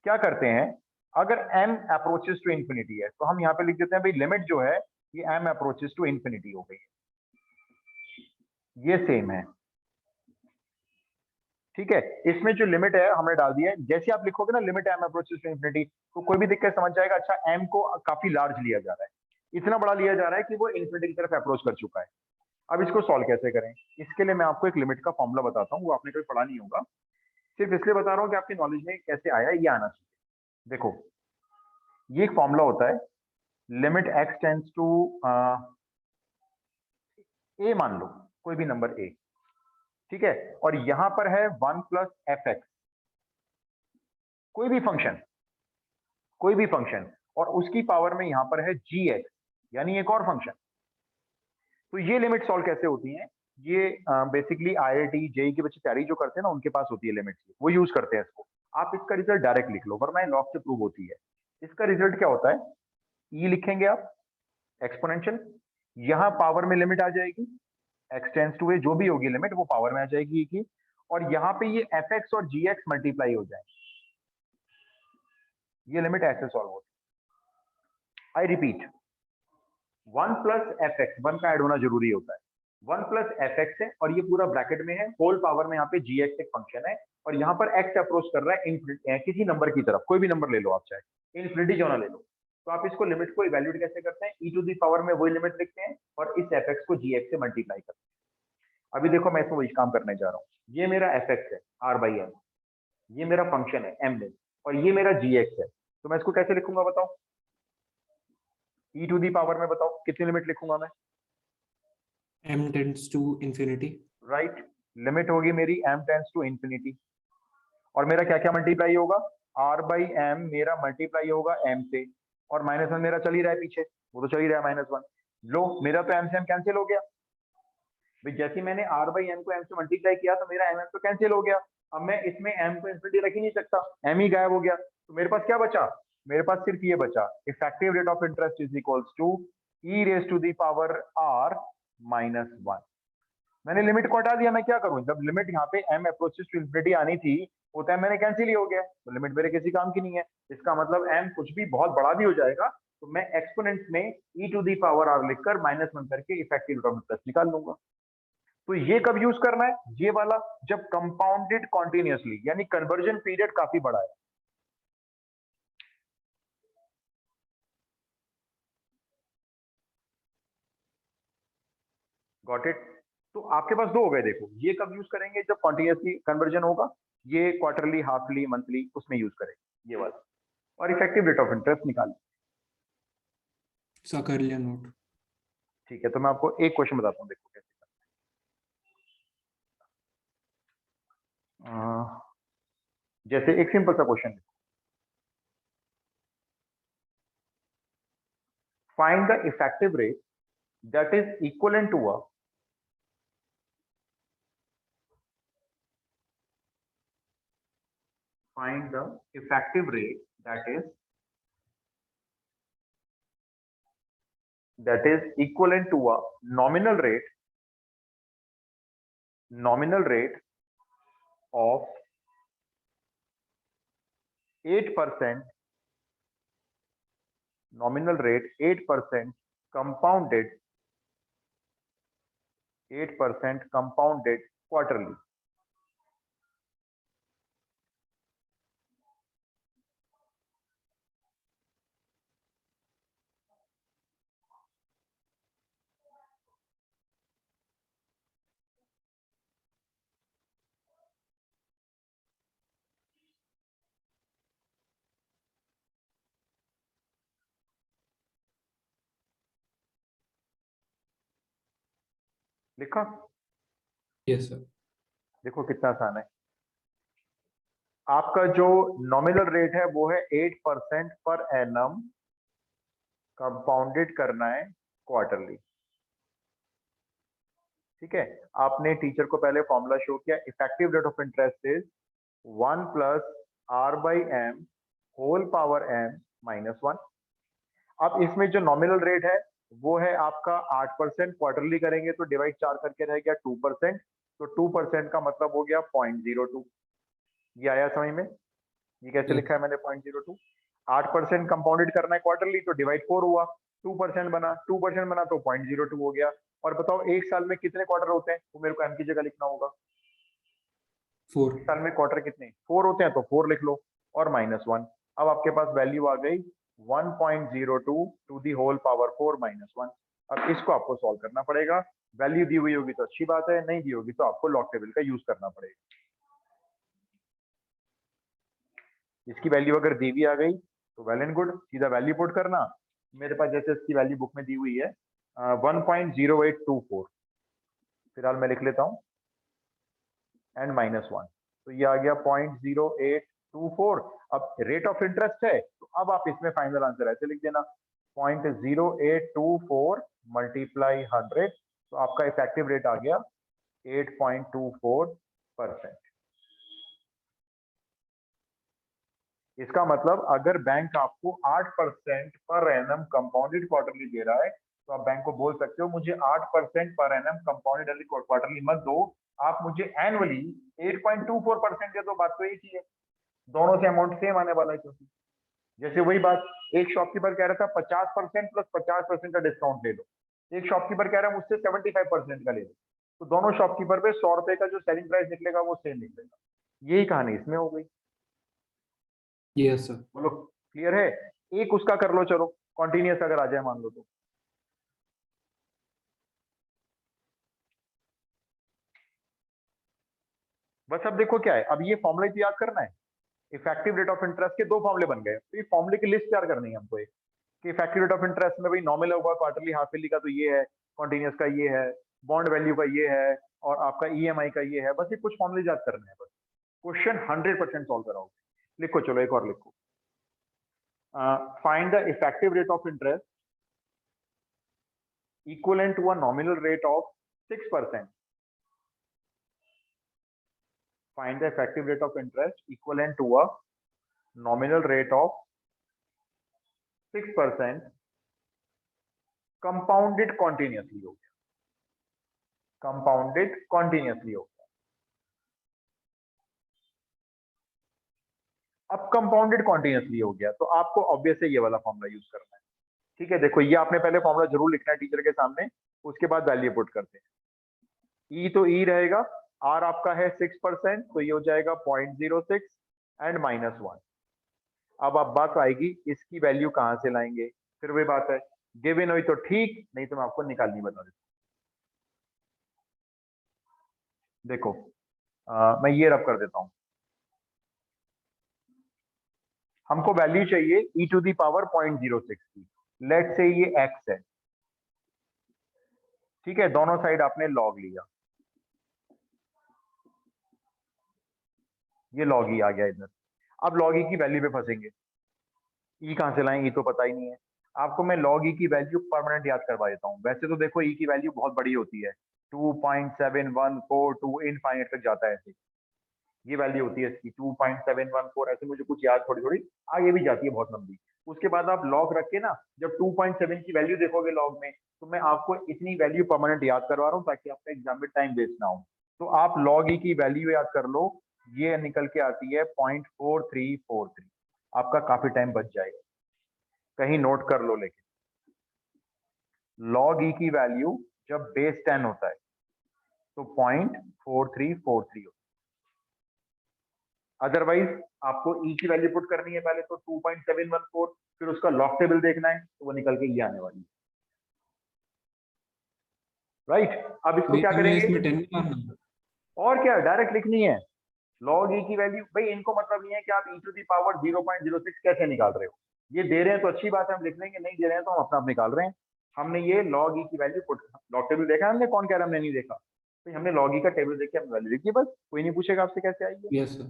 क्या करते हैं? अगर m अप्रोचेस टू इंफिनिटी है तो हम यहाँ पे लिख देते हैं भाई लिमिट जो है ये m अप्रोचेस टू इंफिनिटी हो गई है, ये सेम है, ठीक है? इसमें जो लिमिट है हमने डाल दी है। जैसे आप लिखोगे ना limit m approaches to infinity, तो कोई भी देख के समझ जाएगा अच्छा m को काफी लार्ज लिया जा रहा है, इतना बड़ा लिया जा रहा है कि वो इंफिनिटी की तरफ अप्रोच कर चुका है। अब इसको सॉल्व कैसे करें? इसके लिए मैं आपको एक लिमिट का फॉर्मूला बताता हूँ, वो आपने कभी पढ़ा नहीं होगा, सिर्फ इसलिए बता रहा हूँ कि आपकी नॉलेज में कैसे आया ये आना चाहिए। देखो ये एक फॉर्मूला होता है, limit x tends to a, मान लो कोई भी नंबर a, ठीक है? और यहां पर है 1 प्लस एफ एक्स, कोई भी फंक्शन, और उसकी पावर में यहां पर है जी एक्स, यानी एक और फंक्शन। तो ये लिमिट सॉल्व कैसे होती है? ये बेसिकली IIT जेई के बच्चे तैयारी जो करते हैं ना उनके पास होती है लिमिट्स, वो यूज करते हैं इसको। आप इसका रिजल्ट डायरेक्ट लिख लो, वरना लॉग से प्रूव होती है। इसका रिजल्ट क्या होता है? ई लिखेंगे आप एक्सपोनेंशियल, यहां पावर में लिमिट आ जाएगी x टेंड्स टू a, जो भी होगी लिमिट वो पावर में आ जाएगी की, और यहां पे ये fx और gx मल्टीप्लाई हो जाएंगे। ये लिमिट ऐसे सॉल्व होती है। आई रिपीट, 1 प्लस fx, 1 का ऐड होना जरूरी होता है, 1 प्लस fx है और ये पूरा ब्रैकेट में है, होल पावर में यहाँ पे gx एक फंक्शन है, और यहाँ पर x अप्रोच कर रहा है किसी नंबर की तरफ, कोई भी नंबर ले लो आप, चाहे इन्फिनिटी क्यों ना ले लो। तो आप इसको लिमिट को इवैल्यूएट कैसे करते हैं? e टू द पावर में वही लिमिट लिखते हैं और इस fx को gx से मल्टीप्लाई करते हैं। अभी देखो मैं इसमें वही काम करने जा रहा हूँ। ये मेरा fx है r बाई m, ये मेरा फंक्शन है m, और ये मेरा gx है। तो मैं इसको कैसे लिखूंगा बताओ, e टू दी पावर में बताओ कितनी लिमिट लिखूंगा मैं, m tends to infinity. Right, limit होगी मेरी m टेंस टू इंफिनिटी, और मेरा क्या क्या मल्टीप्लाई होगा, r बाई एम मेरा मल्टीप्लाई होगा m से, और -1 मेरा चल ही रहा है पीछे, वो तो चल ही रहा है -1, लो मेरा तो m से m कैंसिल हो गया भाई, जैसे मैंने r बाई एम को m से मल्टीप्लाई किया तो मेरा m तो कैंसिल हो गया, अब मैं इसमें m को इंफिनिटी रख ही नहीं सकता, m ही गायब हो गया, तो मेरे पास क्या बचा, मेरे पास सिर्फ ये बचा, effective rate of interest is equals to e raise to the power r -1। मैंने लिमिट को हटा दिया, मैं क्या करूं, जब लिमिट यहाँ पे m अप्रोचेस टू इंफिनिटी आनी थी वो टाइम मैंने कैंसिल ही हो गया, तो लिमिट मेरे किसी काम की नहीं है, इसका मतलब m कुछ भी बहुत बड़ा भी हो जाएगा तो मैं एक्सपोनेंट में e to the power r लिखकर -1 करके इफेक्टिव रेट ऑफ इंटरेस्ट निकाल लूंगा। तो ये कब यूज करना है, ये वाला जब कंपाउंडेड कॉन्टिन्यूअसली, यानी कन्वर्जन पीरियड काफी बड़ा है। Got it. तो आपके पास दो हो गए, देखो ये कब यूज करेंगे, जब कॉन्टिन्यूअसली कन्वर्जन होगा, ये क्वार्टरली, हाफली, मंथली, उसमें यूज करेंगे ये वाला, और इफेक्टिव रेट ऑफ इंटरेस्ट निकाल। सर कर लिया नोट। ठीक है, तो मैं आपको एक क्वेश्चन बताता हूँ, देखो कैसे करना है। जैसे एक सिंपल सा क्वेश्चन है, find the effective rate that is equivalent to a find the effective rate that is equivalent to a nominal rate of 8%, nominal rate 8% compounded, 8% compounded quarterly। लिखा, यस सर। देखो कितना आसान है, आपका जो नॉमिनल रेट है वो है 8% पर एनम, कंपाउंडेड करना है क्वार्टरली। ठीक है, आपने टीचर को पहले फॉर्मूला शो किया, effective rate of interest is 1 plus r by M whole power m -1। अब इसमें जो नॉमिनल रेट है वो है आपका 8%, क्वार्टरली करेंगे तो डिवाइड 4 करके रह गया 2%, तो 2% का मतलब हो गया 0.02। ये आया समझ में, ये कैसे लिखा है मैंने 0.02, 8% कंपाउंडेड करना है क्वार्टरली तो डिवाइड 4 हुआ, 2% बना, 2% बना तो 0.02 हो गया। और बताओ एक साल में कितने क्वार्टर होते हैं, वो मेरे को m की जगह लिखना होगा, 4। एक साल में क्वार्टर कितने 4 होते हैं, तो 4 लिख लो और -1। अब आपके पास वैल्यू आ गई 1.02 टू दी होल पावर 4 -1। अब इसको आपको सॉल्व करना पड़ेगा, वैल्यू दी हुई होगी तो अच्छी बात है, नहीं दी होगी तो आपको लॉग टेबल का यूज करना पड़ेगा। इसकी वैल्यू अगर दी हुई आ गई तो वेल एंड गुड, सीधा वैल्यू पुट करना। मेरे पास जैसे इसकी वैल्यू बुक में दी हुई है 1.0824, फिलहाल मैं लिख लेता हूँ एंड -1, तो ये आ गया 0.0824। अब रेट ऑफ इंटरेस्ट है तो अब आप इसमें फाइनल आंसर ऐसे लिख देना 0.0824 मल्टीप्लाई 100, तो आपका इफेक्टिव रेट आ गया 8.24%। इसका मतलब अगर बैंक आपको 8% पर एनम कंपाउंडेड क्वार्टरली दे रहा है तो आप बैंक को बोल सकते हो मुझे 8% पर एनम कंपाउंडेड क्वार्टरली मत दो, आप मुझे एनुअली 8.24% दे दो। बात तो एक ही है, दोनों से अमाउंट सेम आने वाला है, क्योंकि जैसे वही बात एक शॉपकीपर कह रहा था 50% प्लस 50% का डिस्काउंट ले लो, एक शॉपकीपर कह रहा है मुझसे 75% का ले लो, तो दोनों शॉपकीपर पे 100 रुपए का जो सेलिंग प्राइस निकलेगा वो सेम निकलेगा। यही कहानी इसमें हो गई। Yes sir. बोलो क्लियर है, एक उसका कर लो, चलो कॉन्टिन्यूस अगर आ जाए मान लो तो। बस अब देखो क्या है, अब ये फॉर्मूला तो याद करना है, इफेक्टिव रेट ऑफ इंटरेस्ट के दो फॉर्मूले बन गए, तो ये फॉर्मूले की लिस्ट तैयार करनी है हमको एक, कि इफेक्टिव रेट ऑफ इंटरेस्ट में भाई नॉमिनल होगा, क्वार्टरली, हाफ ईयरली का तो ये है, कॉन्टिन्यूस का ये है, बॉन्ड वैल्यू का ये है, और आपका ईएमआई का ये है। बस ये कुछ फॉर्मूले याद करने हैं बस, क्वेश्चन 100% सॉल्व कराओगे। लिखो, चलो एक और लिखो। Find the effective rate of interest equivalent to a nominal rate of 6%. Find the effective rate of interest equivalent to a nominal rate of 6% compounded continuously हो गया, compounded continuously हो गया। अब compounded continuously हो गया तो आपको ऑब्वियस है ये वाला फॉर्मूला यूज करना है। ठीक है, देखो ये आपने पहले फॉर्मूला जरूर लिखना है टीचर के सामने, उसके बाद वैल्यू पुट करते हैं। ई तो ई रहेगा, आर आपका है 6%, तो ये हो जाएगा 0.06 एंड -1। अब आप बात आएगी इसकी वैल्यू कहां से लाएंगे, फिर वही बात है, गिवन हुई तो ठीक, नहीं तो मैं आपको निकालनी बता देता हूं। देखो मैं ये रब कर देता हूं, हमको वैल्यू चाहिए e टू दी पावर 0.06 की। लेट से ये x है, ठीक है, दोनों साइड आपने लॉग लिया, ये लॉग ई आ गया इधर। अब लॉग ई की वैल्यू पे फंसेंगे, ई कहां से लाएं, ई तो पता ही नहीं है आपको। मैं लॉग ई की वैल्यू परमानेंट याद करवा देता हूं। वैसे तो देखो ई की वैल्यू बहुत बड़ी होती है, 2.7142 इनफाइनाइट तक जाता है, ऐसे ये वैल्यू होती है इसकी 2.714, ऐसे मुझे कुछ याद, थोड़ी थोड़ी आगे भी जाती है बहुत लंबी। उसके बाद आप लॉग रख के ना, जब 2.7 की वैल्यू देखोगे लॉग में, तो मैं आपको इतनी वैल्यू परमानेंट याद करवा रहा हूँ ताकि आपका एग्जाम में टाइम वेस्ट ना हो। तो आप लॉग ई की वैल्यू याद कर लो, ये निकल के आती है 0.4343। आपका काफी टाइम बच जाएगा, कहीं नोट कर लो। लेकिन लॉग ई की वैल्यू जब बेस 10 होता है तो 0.4343 होता है। अदरवाइज आपको ई की वैल्यू पुट करनी है पहले तो 2.714, फिर उसका लॉग टेबल देखना है तो वो निकल के ये आने वाली है, राइट। अब इसको क्या करेंगे, इसमें 10 नहीं मारना, और क्या डायरेक्ट लिखनी है लॉग ई की वैल्यू। भाई इनको मतलब नहीं है कि आप ई टू दी पावर 0.06 कैसे निकाल रहे हो, ये दे रहे हैं तो अच्छी बात है, हम लिख लेंगे, नहीं दे रहे हैं तो हम अपना आप निकाल रहे हैं। हमने ये लॉग ई की वैल्यू पुट, लॉग टेबल देखा हमने, कौन कह रहा हमने नहीं देखा, तो हमने लॉग ई का टेबल देख के हमने वैल्यू लिखी, बस कोई नहीं पूछेगा आपसे कैसे आई है। Yes sir.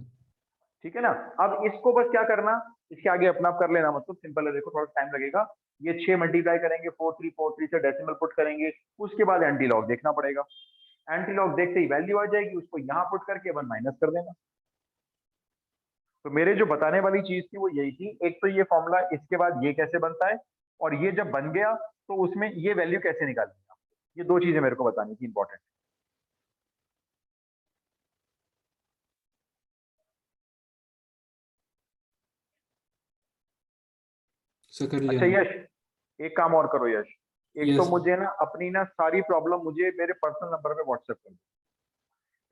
ठीक है ना। अब इसको बस क्या करना, इसके आगे अपना आप कर लेना, मतलब सिंपल है। देखो थोड़ा टाइम लगेगा, ये 6 मल्टीप्लाई करेंगे 4343 से, डेसिमल पुट करेंगे, उसके बाद एंटी लॉग देखना पड़ेगा। एंटी लॉग देखते ही वैल्यू आ जाएगी, उसको यहाँ पुट करके 1 माइनस कर देना। तो मेरे जो बताने वाली चीज थी वो यही थी, एक तो ये फॉर्मूला, इसके बाद ये कैसे बनता है, और ये जब बन गया तो उसमें ये वैल्यू कैसे निकालनी है, ये दो चीजें मेरे को बतानी थी इंपॉर्टेंट। सर कर लिया। अच्छा यश, एक काम और करो यश, एक तो Yes. मुझे ना अपनी ना सारी प्रॉब्लम मुझे मेरे पर्सनल नंबर पे व्हाट्सएप कर दो।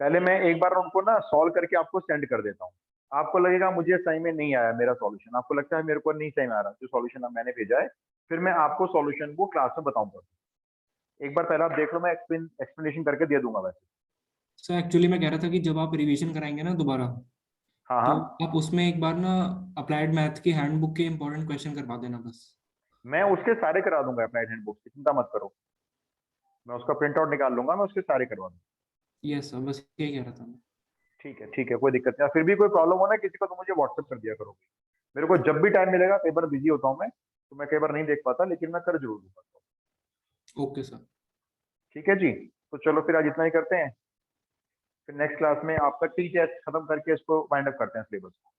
पहले मैं एक बार उनको ना सॉल्व करके आपको सेंड कर देता हूँ। आपको लगेगा मुझे सही में नहीं आया मेरा सॉल्यूशन, आपको लगता है मेरे को नहीं सही में आ रहा जो सॉल्यूशन मैंने भेजा है, फिर मैं आपको सॉल्यूशन को क्लास में बताऊंगा। एक बार पहले आप देख लो, मैं एक्सप्लेनेशन करके दे दूंगा वैसे। सर एक्चुअली मैं कह रहा था कि जब आप रिवीजन कराएंगे ना दोबारा, हाँ तो हाँ, आप उसमें एक बार ना अप्लाइड मैथ की हैंडबुक के इंपॉर्टेंट क्वेश्चन करवा देना बस। मैं उसके सारे करा दूंगा अप्लाइड हैंडबुक की, चिंता मत करो, मैं उसका प्रिंट आउट निकाल लूंगा, मैं उसके सारे करवा दूंगा। यस सर, बस यही कह रहा था मैं। ठीक है, कोई दिक्कत नहीं। फिर भी कोई प्रॉब्लम हो ना किसी को तो मुझे व्हाट्सएप कर दिया करोगे। मेरे को जब भी टाइम मिलेगा, कई बार बिजी होता हूँ मैं, तो मैं कई बार नहीं देख पाता, लेकिन मैं कर जरूर दूंगा। Okay sir. ठीक है जी, तो चलो फिर आज इतना ही करते हैं, फिर नेक्स्ट क्लास में आपका टी टेस्ट खत्म करके इसको वाइंड अप करते हैं सिलेबस को।